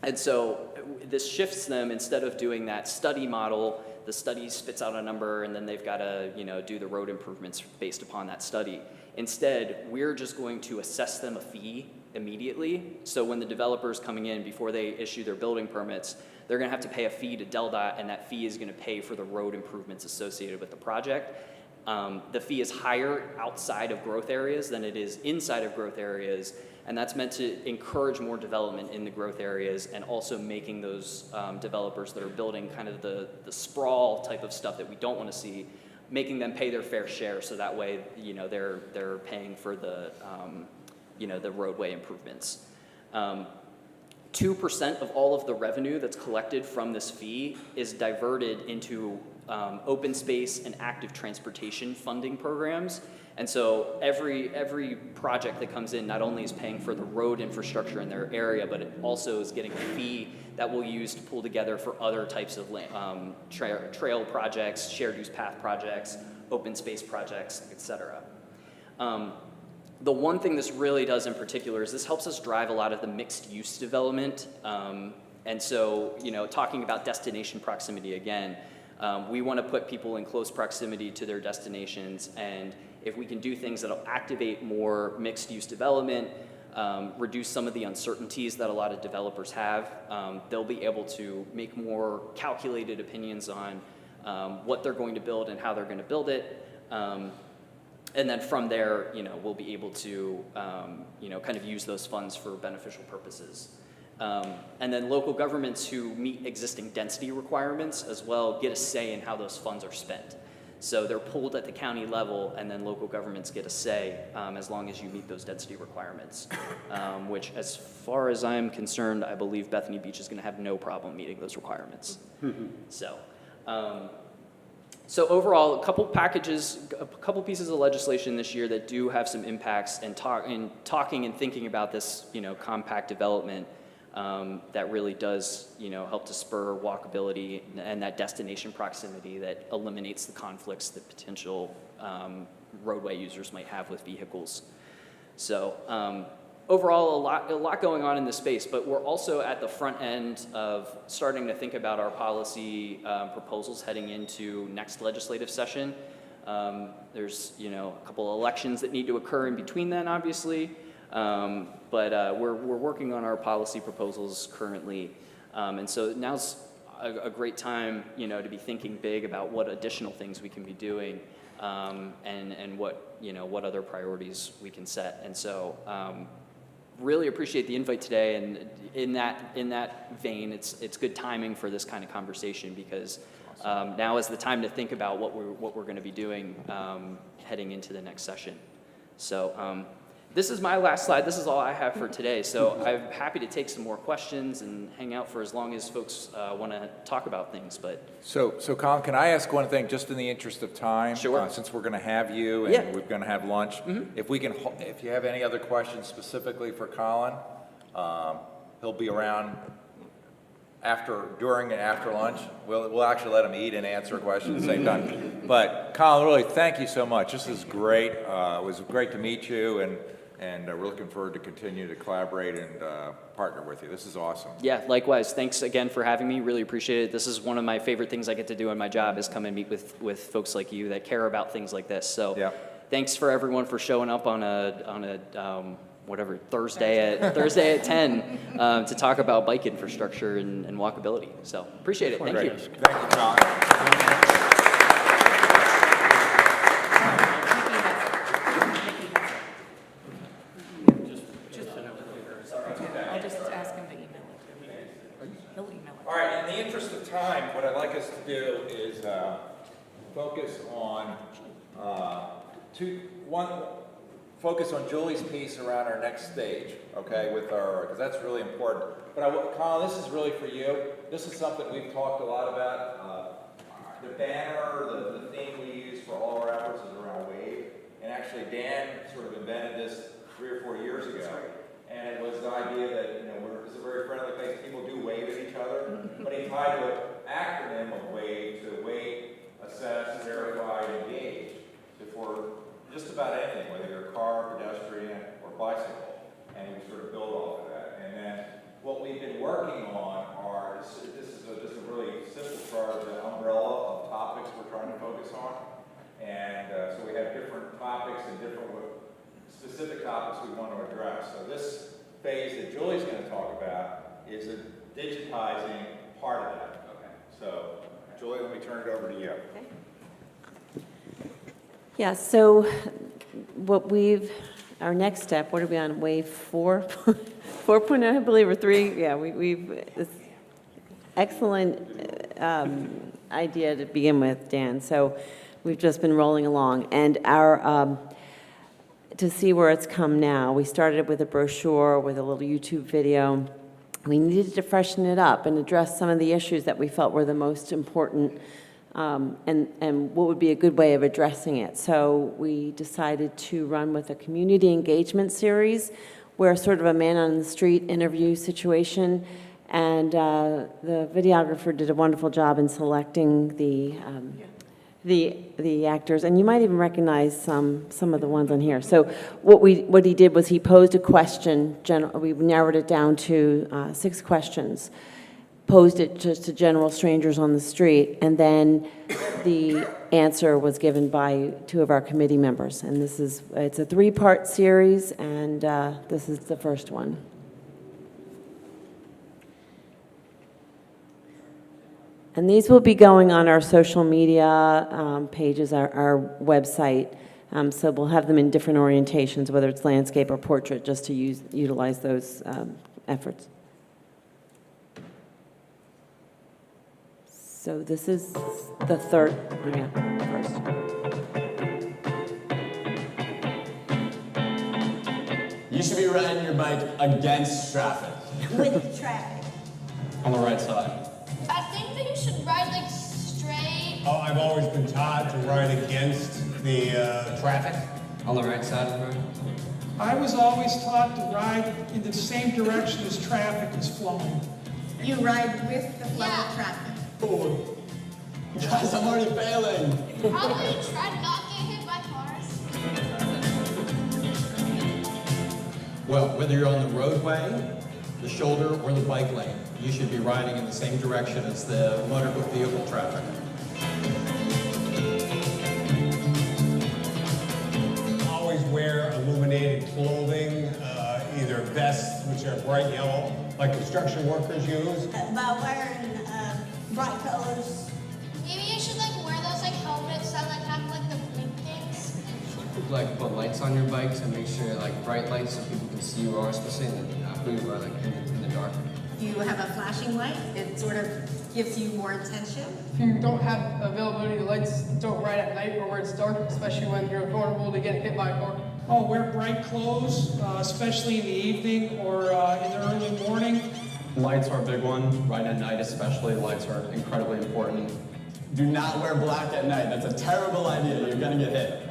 And so this shifts them. Instead of doing that study model, the study spits out a number and then they've got to do the road improvements based upon that study. Instead, we're just going to assess them a fee immediately. So when the developer's coming in, before they issue their building permits, they're going to have to pay a fee to DelDOT, and that fee is going to pay for the road improvements associated with the project. The fee is higher outside of growth areas than it is inside of growth areas, and that's meant to encourage more development in the growth areas and also making those developers that are building kind of the sprawl type of stuff that we don't want to see making them pay their fair share, so that way, you know, they're paying for the, you know, the roadway improvements. 2% of all of the revenue that's collected from this fee is diverted into open space and active transportation funding programs. And so every project that comes in not only is paying for the road infrastructure in their area, but it also is getting a fee that we'll use to pull together for other types of trail projects, shared use path projects, open space projects, et cetera. The one thing this really does in particular is this helps us drive a lot of the mixed use development. And so, you know, talking about destination proximity again, we want to put people in close proximity to their destinations, and if we can do things that'll activate more mixed use development, reduce some of the uncertainties that a lot of developers have, they'll be able to make more calculated opinions on what they're going to build and how they're going to build it. And then from there, you know, we'll be able to, you know, kind of use those funds for beneficial purposes. And then local governments who meet existing density requirements as well get a say in how those funds are spent. So they're pulled at the county level, and then local governments get a say as long as you meet those density requirements, which, as far as I'm concerned, I believe Bethany Beach is going to have no problem meeting those requirements. So overall, a couple pieces of legislation this year that do have some impacts, and talking and thinking about this, you know, compact development that really does, you know, help to spur walkability and that destination proximity that eliminates the conflicts that potential roadway users might have with vehicles. So overall, a lot going on in this space, but we're also at the front end of starting to think about our policy proposals heading into next legislative session. There's, you know, a couple of elections that need to occur in between then, obviously, but we're working on our policy proposals currently, and so now's a great time, you know, to be thinking big about what additional things we can be doing, and what, you know, what other priorities we can set. And so really appreciate the invite today, and in that vein, it's good timing for this kind of conversation, because now is the time to think about what we're going to be doing heading into the next session. So this is my last slide. This is all I have for today. So I'm happy to take some more questions and hang out for as long as folks want to talk about things. But So Colin, can I ask one thing, just in the interest of time? Sure. Since we're going to have you and Yeah. we're going to have lunch, if you have any other questions specifically for Colin, he'll be around during and after lunch. We'll actually let him eat and answer a question at the same time. But Colin, really, thank you so much. This is great. It was great to meet you, and we're looking forward to continue to collaborate and partner with you. This is awesome. yeah, likewise. Thanks again for having me. Really appreciate it. This is one of my favorite things I get to do in my job, is come and meet with folks like you that care about things like this. So Yeah. thanks for everyone for showing up on a whatever, Thursday at 10 to talk about bike infrastructure and walkability. So appreciate it. Thank you. Thank you, Colin. I'll just ask him to email it. He'll email it. All right, in the interest of time, what I'd like us to do is focus on focus on Julie's piece around our next stage, okay, because that's really important. But Colin, this is really for you. This is something we've talked a lot about. The banner, the theme we use for all our efforts is around WAVE. And actually, Dan sort of invented this 3 or 4 years ago. And it was the idea that, you know, it's a very friendly place. People do wave at each other. But he tied the acronym of WAVE to wait, assess, verify, engage. So for just about anything, whether you're a car, pedestrian, or bicycle. And we sort of build off of that. And then what we've been working on this is just a really simple chart, an umbrella of topics we're trying to focus on. And so we have different topics and different specific topics we want to address. So this phase that Julie's going to talk about is a digitizing part of that. Okay. So Julie, let me turn it over to you. Okay. Yeah, so our next step, what are we on, wave 4? 4.0, I believe, or 3? Yeah, we've this excellent idea to begin with, Dan. So we've just been rolling along. And our, to see where it's come now, we started with a brochure with a little YouTube video. We needed to freshen it up and address some of the issues that we felt were the most important, and what would be a good way of addressing it. So we decided to run with a community engagement series where sort of a man on the street interview situation, and the videographer did a wonderful job in selecting the actors, and you might even recognize some of the ones on here. So what he did was he posed a question. We narrowed it down to 6 questions. Posed it just to general strangers on the street, and then the answer was given by 2 of our committee members. And it's a 3-part series, and this is the first one. And these will be going on our social media pages, our website. So we'll have them in different orientations, whether it's landscape or portrait, just to utilize those efforts. So this is the third, first. You should be riding your bike against traffic. With traffic. On the right side. I think that you should ride like straight. Oh, I've always been taught to ride against the traffic. On the right side of the road. I was always taught to ride in the same direction as traffic is flowing. You ride with the flow of traffic. Oh, guys, I'm already failing. Probably try to not get hit by cars. Well, whether you're on the roadway, the shoulder, or the bike lane, you should be riding in the same direction as the motor vehicle traffic. Always wear illuminated clothing, either vests, which are bright yellow, like construction workers use. By wearing bright colors. Maybe you should like wear those like helmets that like have like the blink things. Like put lights on your bikes and make sure like bright lights so people can see you are, especially after you are like in the dark. You have a flashing light. It sort of gives you more attention. If you don't have availability of lights, don't ride at night or where it's dark, especially when you're vulnerable to get hit by a car. Oh, wear bright clothes, especially in the evening or in the early morning. Lights are a big one, right at night especially. Lights are incredibly important. Do not wear black at night. That's a terrible idea. You're gonna get hit.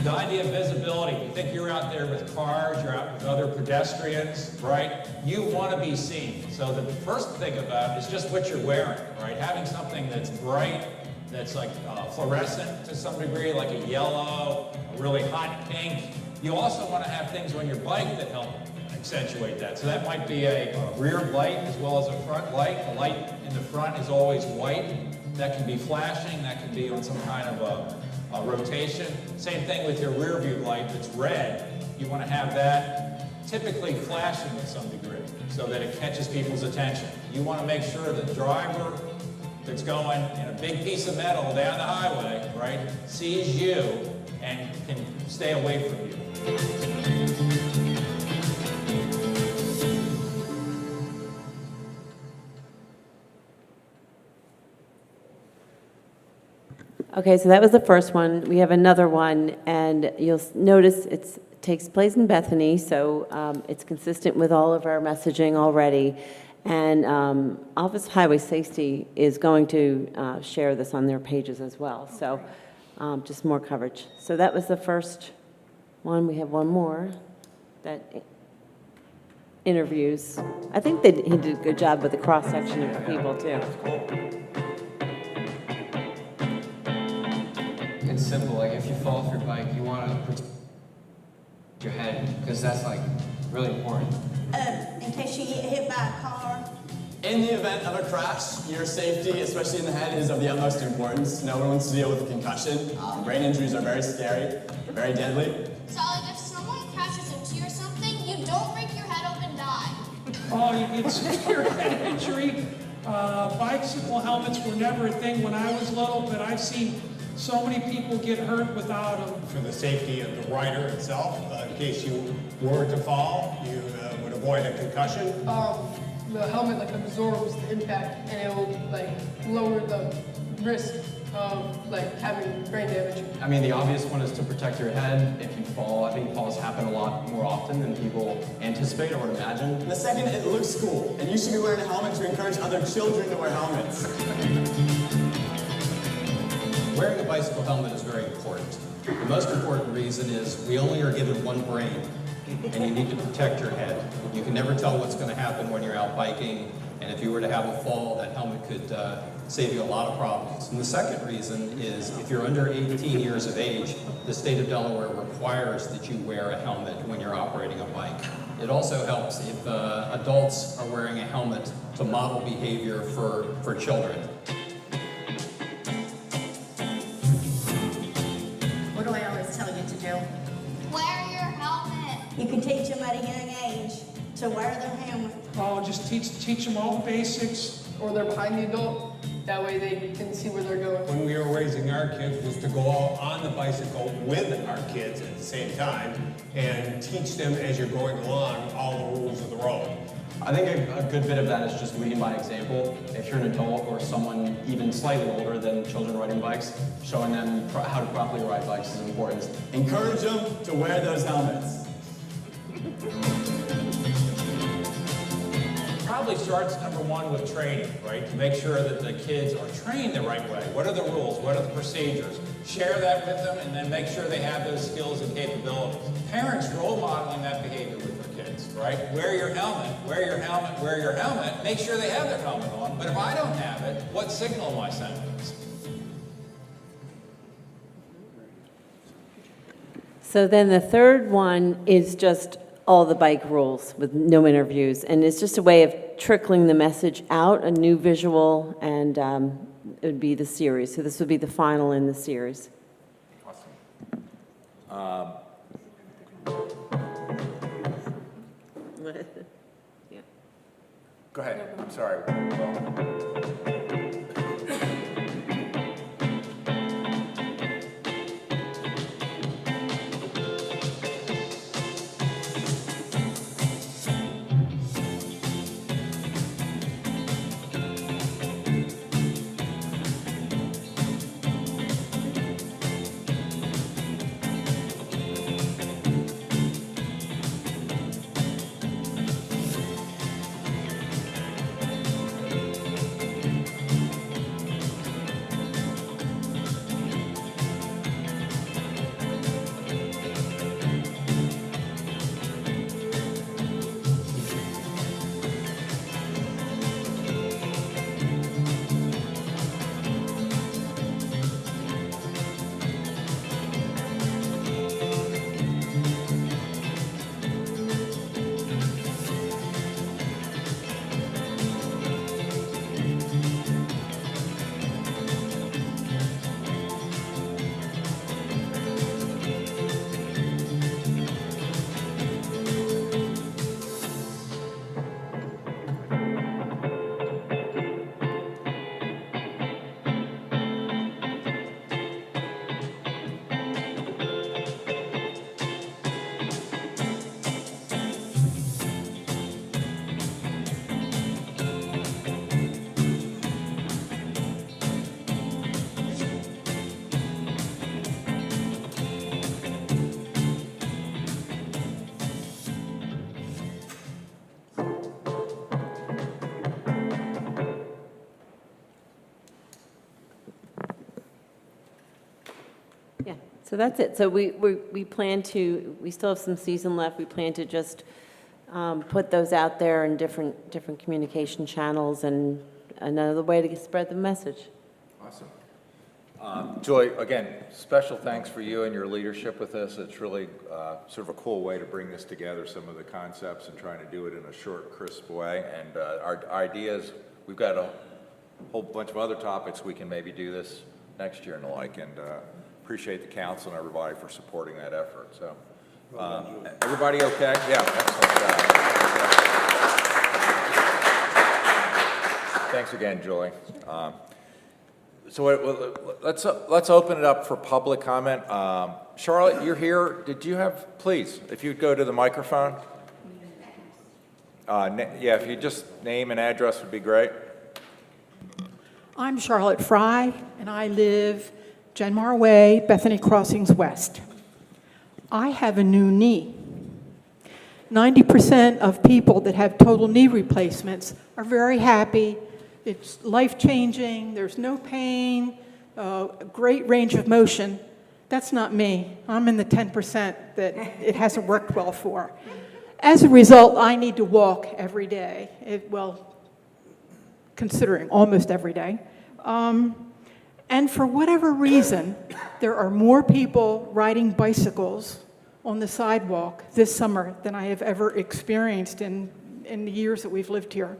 The idea of visibility, you think you're out there with cars, you're out with other pedestrians, right? You want to be seen. So the first thing about it is just what you're wearing, right? Having something that's bright, that's like fluorescent to some degree, like a yellow, a really hot pink. You also want to have things on your bike that help accentuate that. So that might be a rear light as well as a front light. The light in the front is always white. That can be flashing, that can be on some kind of a rotation. Same thing with your rear view light that's red. You want to have that typically flashing to some degree so that it catches people's attention. You want to make sure the driver that's going in a big piece of metal down the highway, right, sees you and can stay away from you. Okay, so that was the first one. We have another one, and you'll notice it takes place in Bethany, so it's consistent with all of our messaging already. And Office of Highway Safety is going to share this on their pages as well, so just more coverage. So that was the first one. We have one more that interviews. I think he did a good job with the cross-section of people, too. It's simple, like if you fall off your bike, you want to protect your head, because that's like really important. In case you get hit by a car. In the event of a crash, your safety, especially in the head, is of the utmost importance. No one wants to deal with a concussion. Brain injuries are very scary, very deadly. So like if someone crashes into you or something, you don't break your head open and die. Oh, you get severe head injury. Bicycle helmets were never a thing when I was little, but I've seen so many people get hurt without them. For the safety of the rider itself, in case you were to fall, you would avoid a concussion. The helmet like absorbs the impact and it will like lower the risk of like having brain damage? I mean, the obvious one is to protect your head if you fall. I think falls happen a lot more often than people anticipate or would imagine. And the second, it looks cool, and you should be wearing a helmet to encourage other children to wear helmets. Wearing a bicycle helmet is very important. The most important reason is we only are given one brain, and you need to protect your head. You can never tell what's going to happen when you're out biking, and if you were to have a fall, that helmet could save you a lot of problems. And the second reason is if you're under 18 years of age, the state of Delaware requires that you wear a helmet when you're operating a bike. It also helps if adults are wearing a helmet to model behavior for children. What do I always tell you to do? Wear your helmet. You can teach them at a young age to wear their helmet. Oh, just teach them all the basics. Or they're behind the adult, that way they can see where they're going. When we were raising our kids was to go out on the bicycle with our kids at the same time and teach them as you're going along all the rules of the road. I think a good bit of that is just leading by example. If you're an adult or someone even slightly older than children riding bikes, showing them how to properly ride bikes is important. Encourage them to wear those helmets. Probably starts number one with training, right? To make sure that the kids are trained the right way. What are the rules? What are the procedures? Share that with them and then make sure they have those skills and capabilities. Parents role modeling that behavior with their kids, right? Wear your helmet, wear your helmet, wear your helmet. Make sure they have their helmet on. But if I don't have it, what signal am I sending? So then the third one is just all the bike rules with no interviews. And it's just a way of trickling the message out, a new visual, and it would be the series. So this would be the final in the series. Awesome. Yeah. Go ahead, I'm sorry. Well, Yeah, so that's it. So we plan to, we still have some season left. We plan to just put those out there in different communication channels and another way to spread the message. awesome. Joy, again, special thanks for you and your leadership with this. It's really sort of a cool way to bring this together, some of the concepts, and trying to do it in a short, crisp way. And our ideas, we've got a whole bunch of other topics we can maybe do this next year and the like, and appreciate the council and everybody for supporting that effort. So, everybody okay? Yeah, excellent. Thanks again, Julie. So let's open it up for public comment. Charlotte, you're here. Did you have, please, if you'd go to the microphone. Yeah, if you just name and address would be great. I'm Charlotte Fry, and I live Genmar Way, Bethany Crossings West. I have a new knee. 90% of people that have total knee replacements are very happy. It's life-changing, there's no pain, a great range of motion. That's not me. I'm in the 10% that it hasn't worked well for. As a result, I need to walk every day. Considering almost every day. And for whatever reason, there are more people riding bicycles on the sidewalk this summer than I have ever experienced in the years that we've lived here.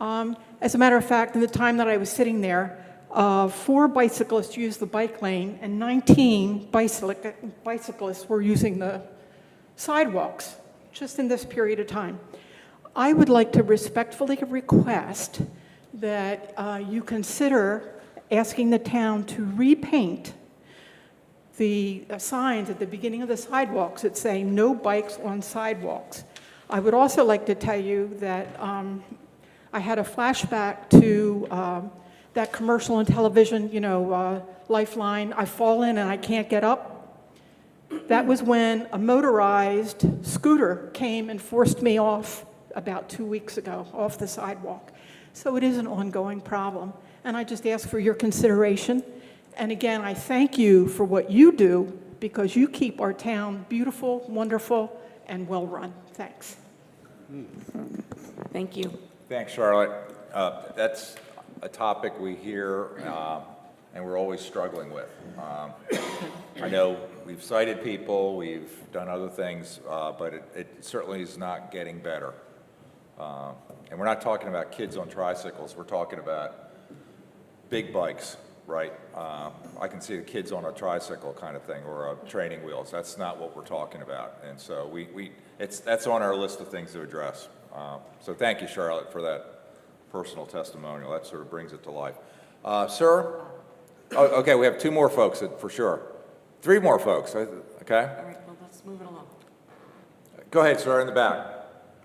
As a matter of fact, in the time that I was sitting there, 4 bicyclists used the bike lane and 19 bicyclists were using the sidewalks, just in this period of time. I would like to respectfully request that you consider asking the town to repaint the signs at the beginning of the sidewalks that say no bikes on sidewalks. I would also like to tell you that I had a flashback to that commercial on television, Lifeline, I fall in and I can't get up. That was when a motorized scooter came and forced me off about 2 weeks ago, off the sidewalk. So it is an ongoing problem, and I just ask for your consideration. And again, I thank you for what you do, because you keep our town beautiful, wonderful, and well-run. Thanks. Thank you. Thanks, Charlotte. That's a topic we hear and we're always struggling with. I know we've cited people, we've done other things, but it certainly is not getting better. And we're not talking about kids on tricycles, we're talking about big bikes, right? I can see the kids on a tricycle kind of thing, or training wheels. That's not what we're talking about. And so that's on our list of things to address. So thank you, Charlotte, for that personal testimonial. That sort of brings it to life. Sir? Oh, okay, we have 2 more folks for sure. 3 more folks, okay? All right, well, let's move it along. Go ahead, sir, in the back.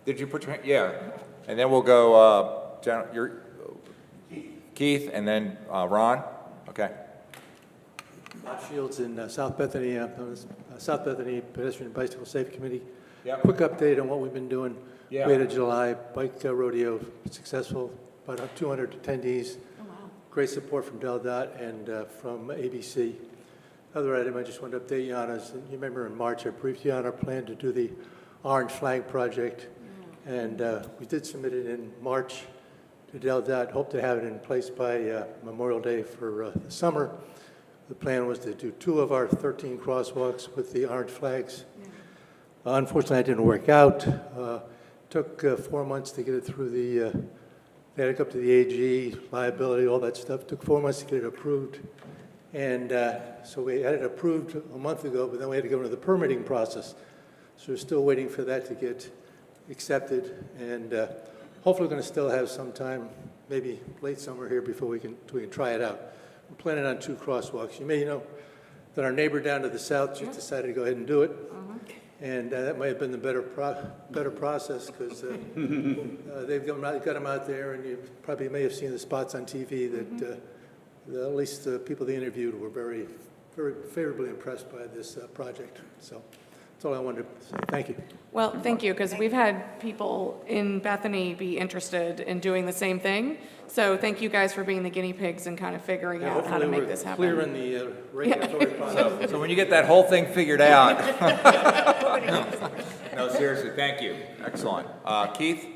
Did you put your hand? Yeah. And then we'll go, Keith, and then Ron. Okay. Bob Shields in South Bethany, South Bethany Pedestrian Bicycle Safe Committee. Yep. Quick update on what we've been doing. Yeah. We had a July bike rodeo, successful, about 200 attendees. Oh, wow. Great support from Del Dot and from ABC. Other item I just wanted to update you on is, you remember in March I briefed you on our plan to do the Orange Flag Project. And we did submit it in March to Del Dot. Hope to have it in place by Memorial Day for the summer. The plan was to do 2 of our 13 crosswalks with the orange flags. Yeah. Unfortunately, that didn't work out. Took 4 months to get it through they had to go up to the AG, liability, all that stuff. Took 4 months to get it approved. And so we had it approved a month ago, but then we had to go into the permitting process. So we're still waiting for that to get accepted. And hopefully we're going to still have some time, maybe late summer here, before we can try it out. We're planning on 2 crosswalks. You may know that our neighbor down to the south just decided to go ahead and do it. And that might have been the better process, because they've got them out there, and you probably may have seen the spots on TV that at least the people they interviewed were very, very favorably impressed by this project. So that's all I wanted to say. Thank you. Well, thank you, because we've had people in Bethany be interested in doing the same thing. So thank you guys for being the guinea pigs and kind of figuring out how to make this happen. Clear in the regulatory process. So when you get that whole thing figured out. No, seriously, thank you. Excellent. Keith?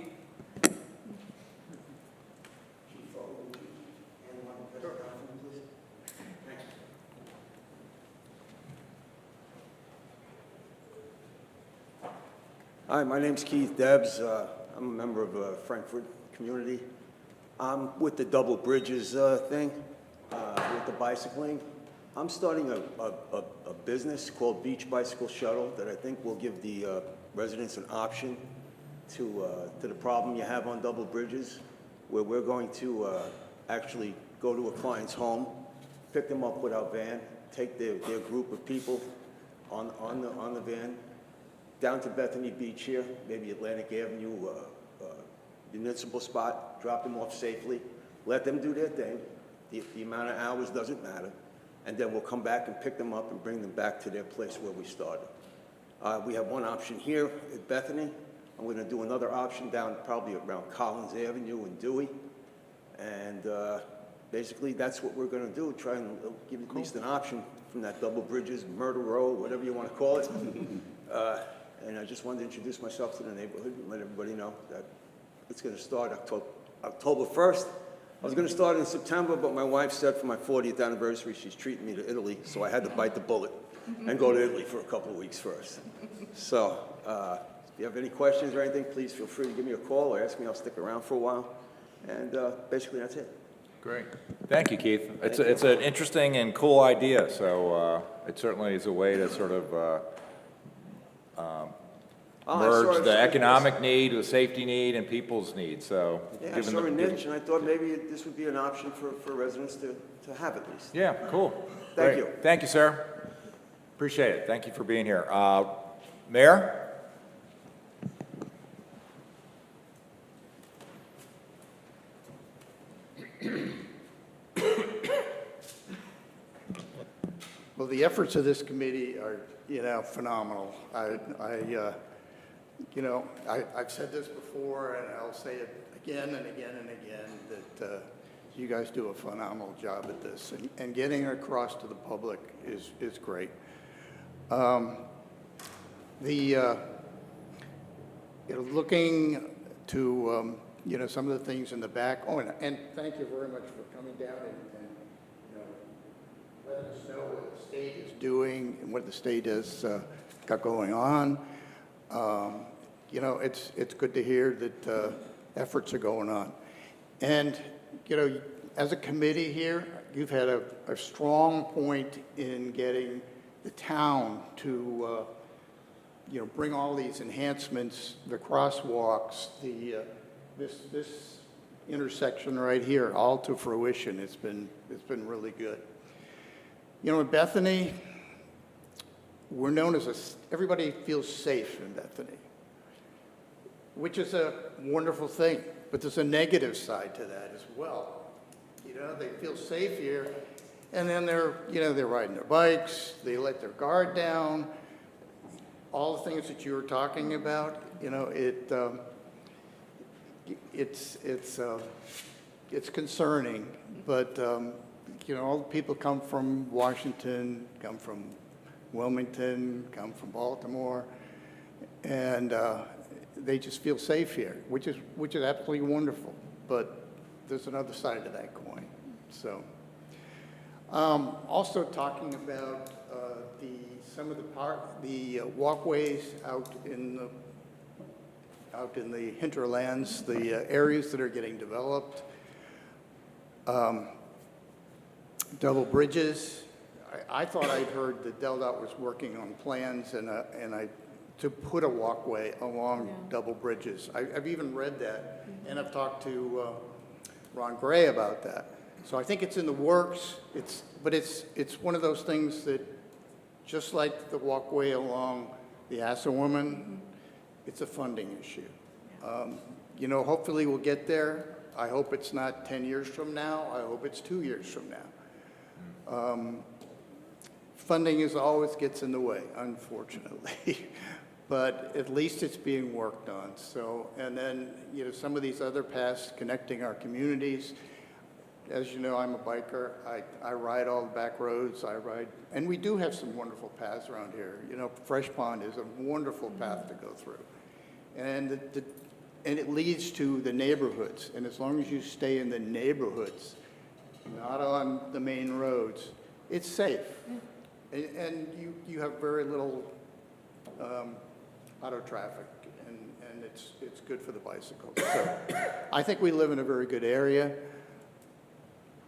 Hi, my name's Keith Debs. I'm a member of the Frankfurt community. I'm with the double bridges thing, with the bicycling. I'm starting a business called Beach Bicycle Shuttle that I think will give the residents an option to the problem you have on double bridges, where we're going to actually go to a client's home, pick them up with our van, take their group of people on the van, down to Bethany Beach here, maybe Atlantic Avenue, municipal spot, drop them off safely, let them do their thing. The amount of hours doesn't matter. And then we'll come back and pick them up and bring them back to their place where we started. We have one option here at Bethany. I'm going to do another option down probably around Collins Avenue and Dewey. And basically, that's what we're going to do, try and give at least an option from that Double Bridges, Murder Row, whatever you want to call it. And I just wanted to introduce myself to the neighborhood and let everybody know that it's going to start October 1st. I was going to start in September, but my wife said for my 40th anniversary, she's treating me to Italy, so I had to bite the bullet and go to Italy for a couple of weeks first. So, if you have any questions or anything, please feel free to give me a call or ask me. I'll stick around for a while. And basically, that's it. Great. Thank you, Keith. It's an interesting and cool idea, so it certainly is a way to sort of merge the economic need, the safety need, and people's needs, so. Yeah, I saw a niche, and I thought maybe this would be an option for residents to have at least. Yeah, cool. Thank Great. you. Thank you, sir. Appreciate it. Thank you for being here. Mayor? Well, the efforts of this committee are, phenomenal. I've said this before, and I'll say it again and again and again, that you guys do a phenomenal job at this, and getting across to the public is great. Looking to, some of the things in the back. Oh, and thank you very much for coming down and letting us know what the state is doing and what the state has got going on. It's good to hear that efforts are going on. And, as a committee here, you've had a strong point in getting the town to, bring all these enhancements, the crosswalks, this intersection right here, all to fruition. It's been really good. In Bethany, we're known as everybody feels safe in Bethany, which is a wonderful thing, but there's a negative side to that as well. They feel safe here, and then they're riding their bikes, they let their guard down, all the things that you were talking about, it's concerning, but all the people come from Washington, come from Wilmington, come from Baltimore, and they just feel safe here, which is absolutely wonderful. But there's another side to that coin. So, also talking about some of the walkways out in the hinterlands, the areas that are getting developed. Double bridges. I thought I'd heard that DelDOT was working on plans to put a walkway along double bridges. I've even read that, and I've talked to Ron Gray about that. So I think it's in the works. But it's one of those things that, just like the walkway along the Assawoman, it's a funding issue. Hopefully we'll get there. I hope it's not 10 years from now. I hope it's 2 years from now. Funding always gets in the way, unfortunately, but at least it's being worked on. So, and then, some of these other paths connecting our communities. As you know, I'm a biker. I ride all the back roads. And we do have some wonderful paths around here. Fresh Pond is a wonderful path to go through. And it leads to the neighborhoods. And as long as you stay in the neighborhoods, not on the main roads, it's safe. And you have very little auto traffic, and it's good for the bicycles. So I think we live in a very good area,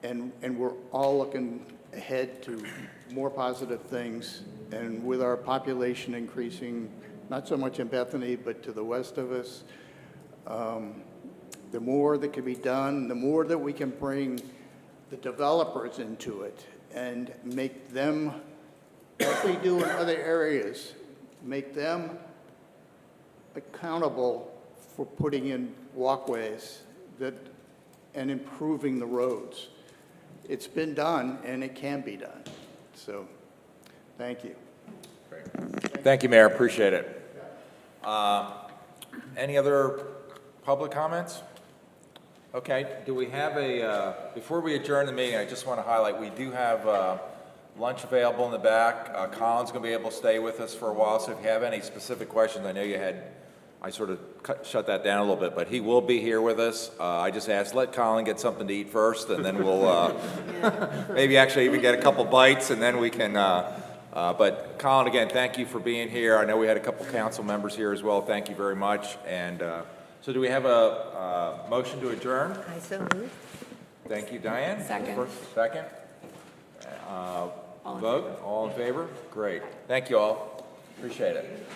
and we're all looking ahead to more positive things. And with our population increasing, not so much in Bethany, but to the west of us, the more that can be done, the more that we can bring the developers into it and make them, like we do in other areas, make them accountable for putting in walkways that and improving the roads. It's been done, and it can be done. So, thank you. Thank you, Mayor, appreciate it. Any other public comments? Okay, do we have before we adjourn the meeting, I just want to highlight, we do have lunch available in the back. Colin's going to be able to stay with us for a while, so if you have any specific questions, I know I sort of shut that down a little bit, but he will be here with us. I just asked, let Colin get something to eat first, and then we'll maybe actually even get a couple bites, and then we can, but Colin, again, thank you for being here. I know we had a couple council members here as well. Thank you very much. And so do we have a motion to adjourn? I so moved. Thank you, Diane. Second. Second. Vote, all in favor? Great. Thank you all. Appreciate it.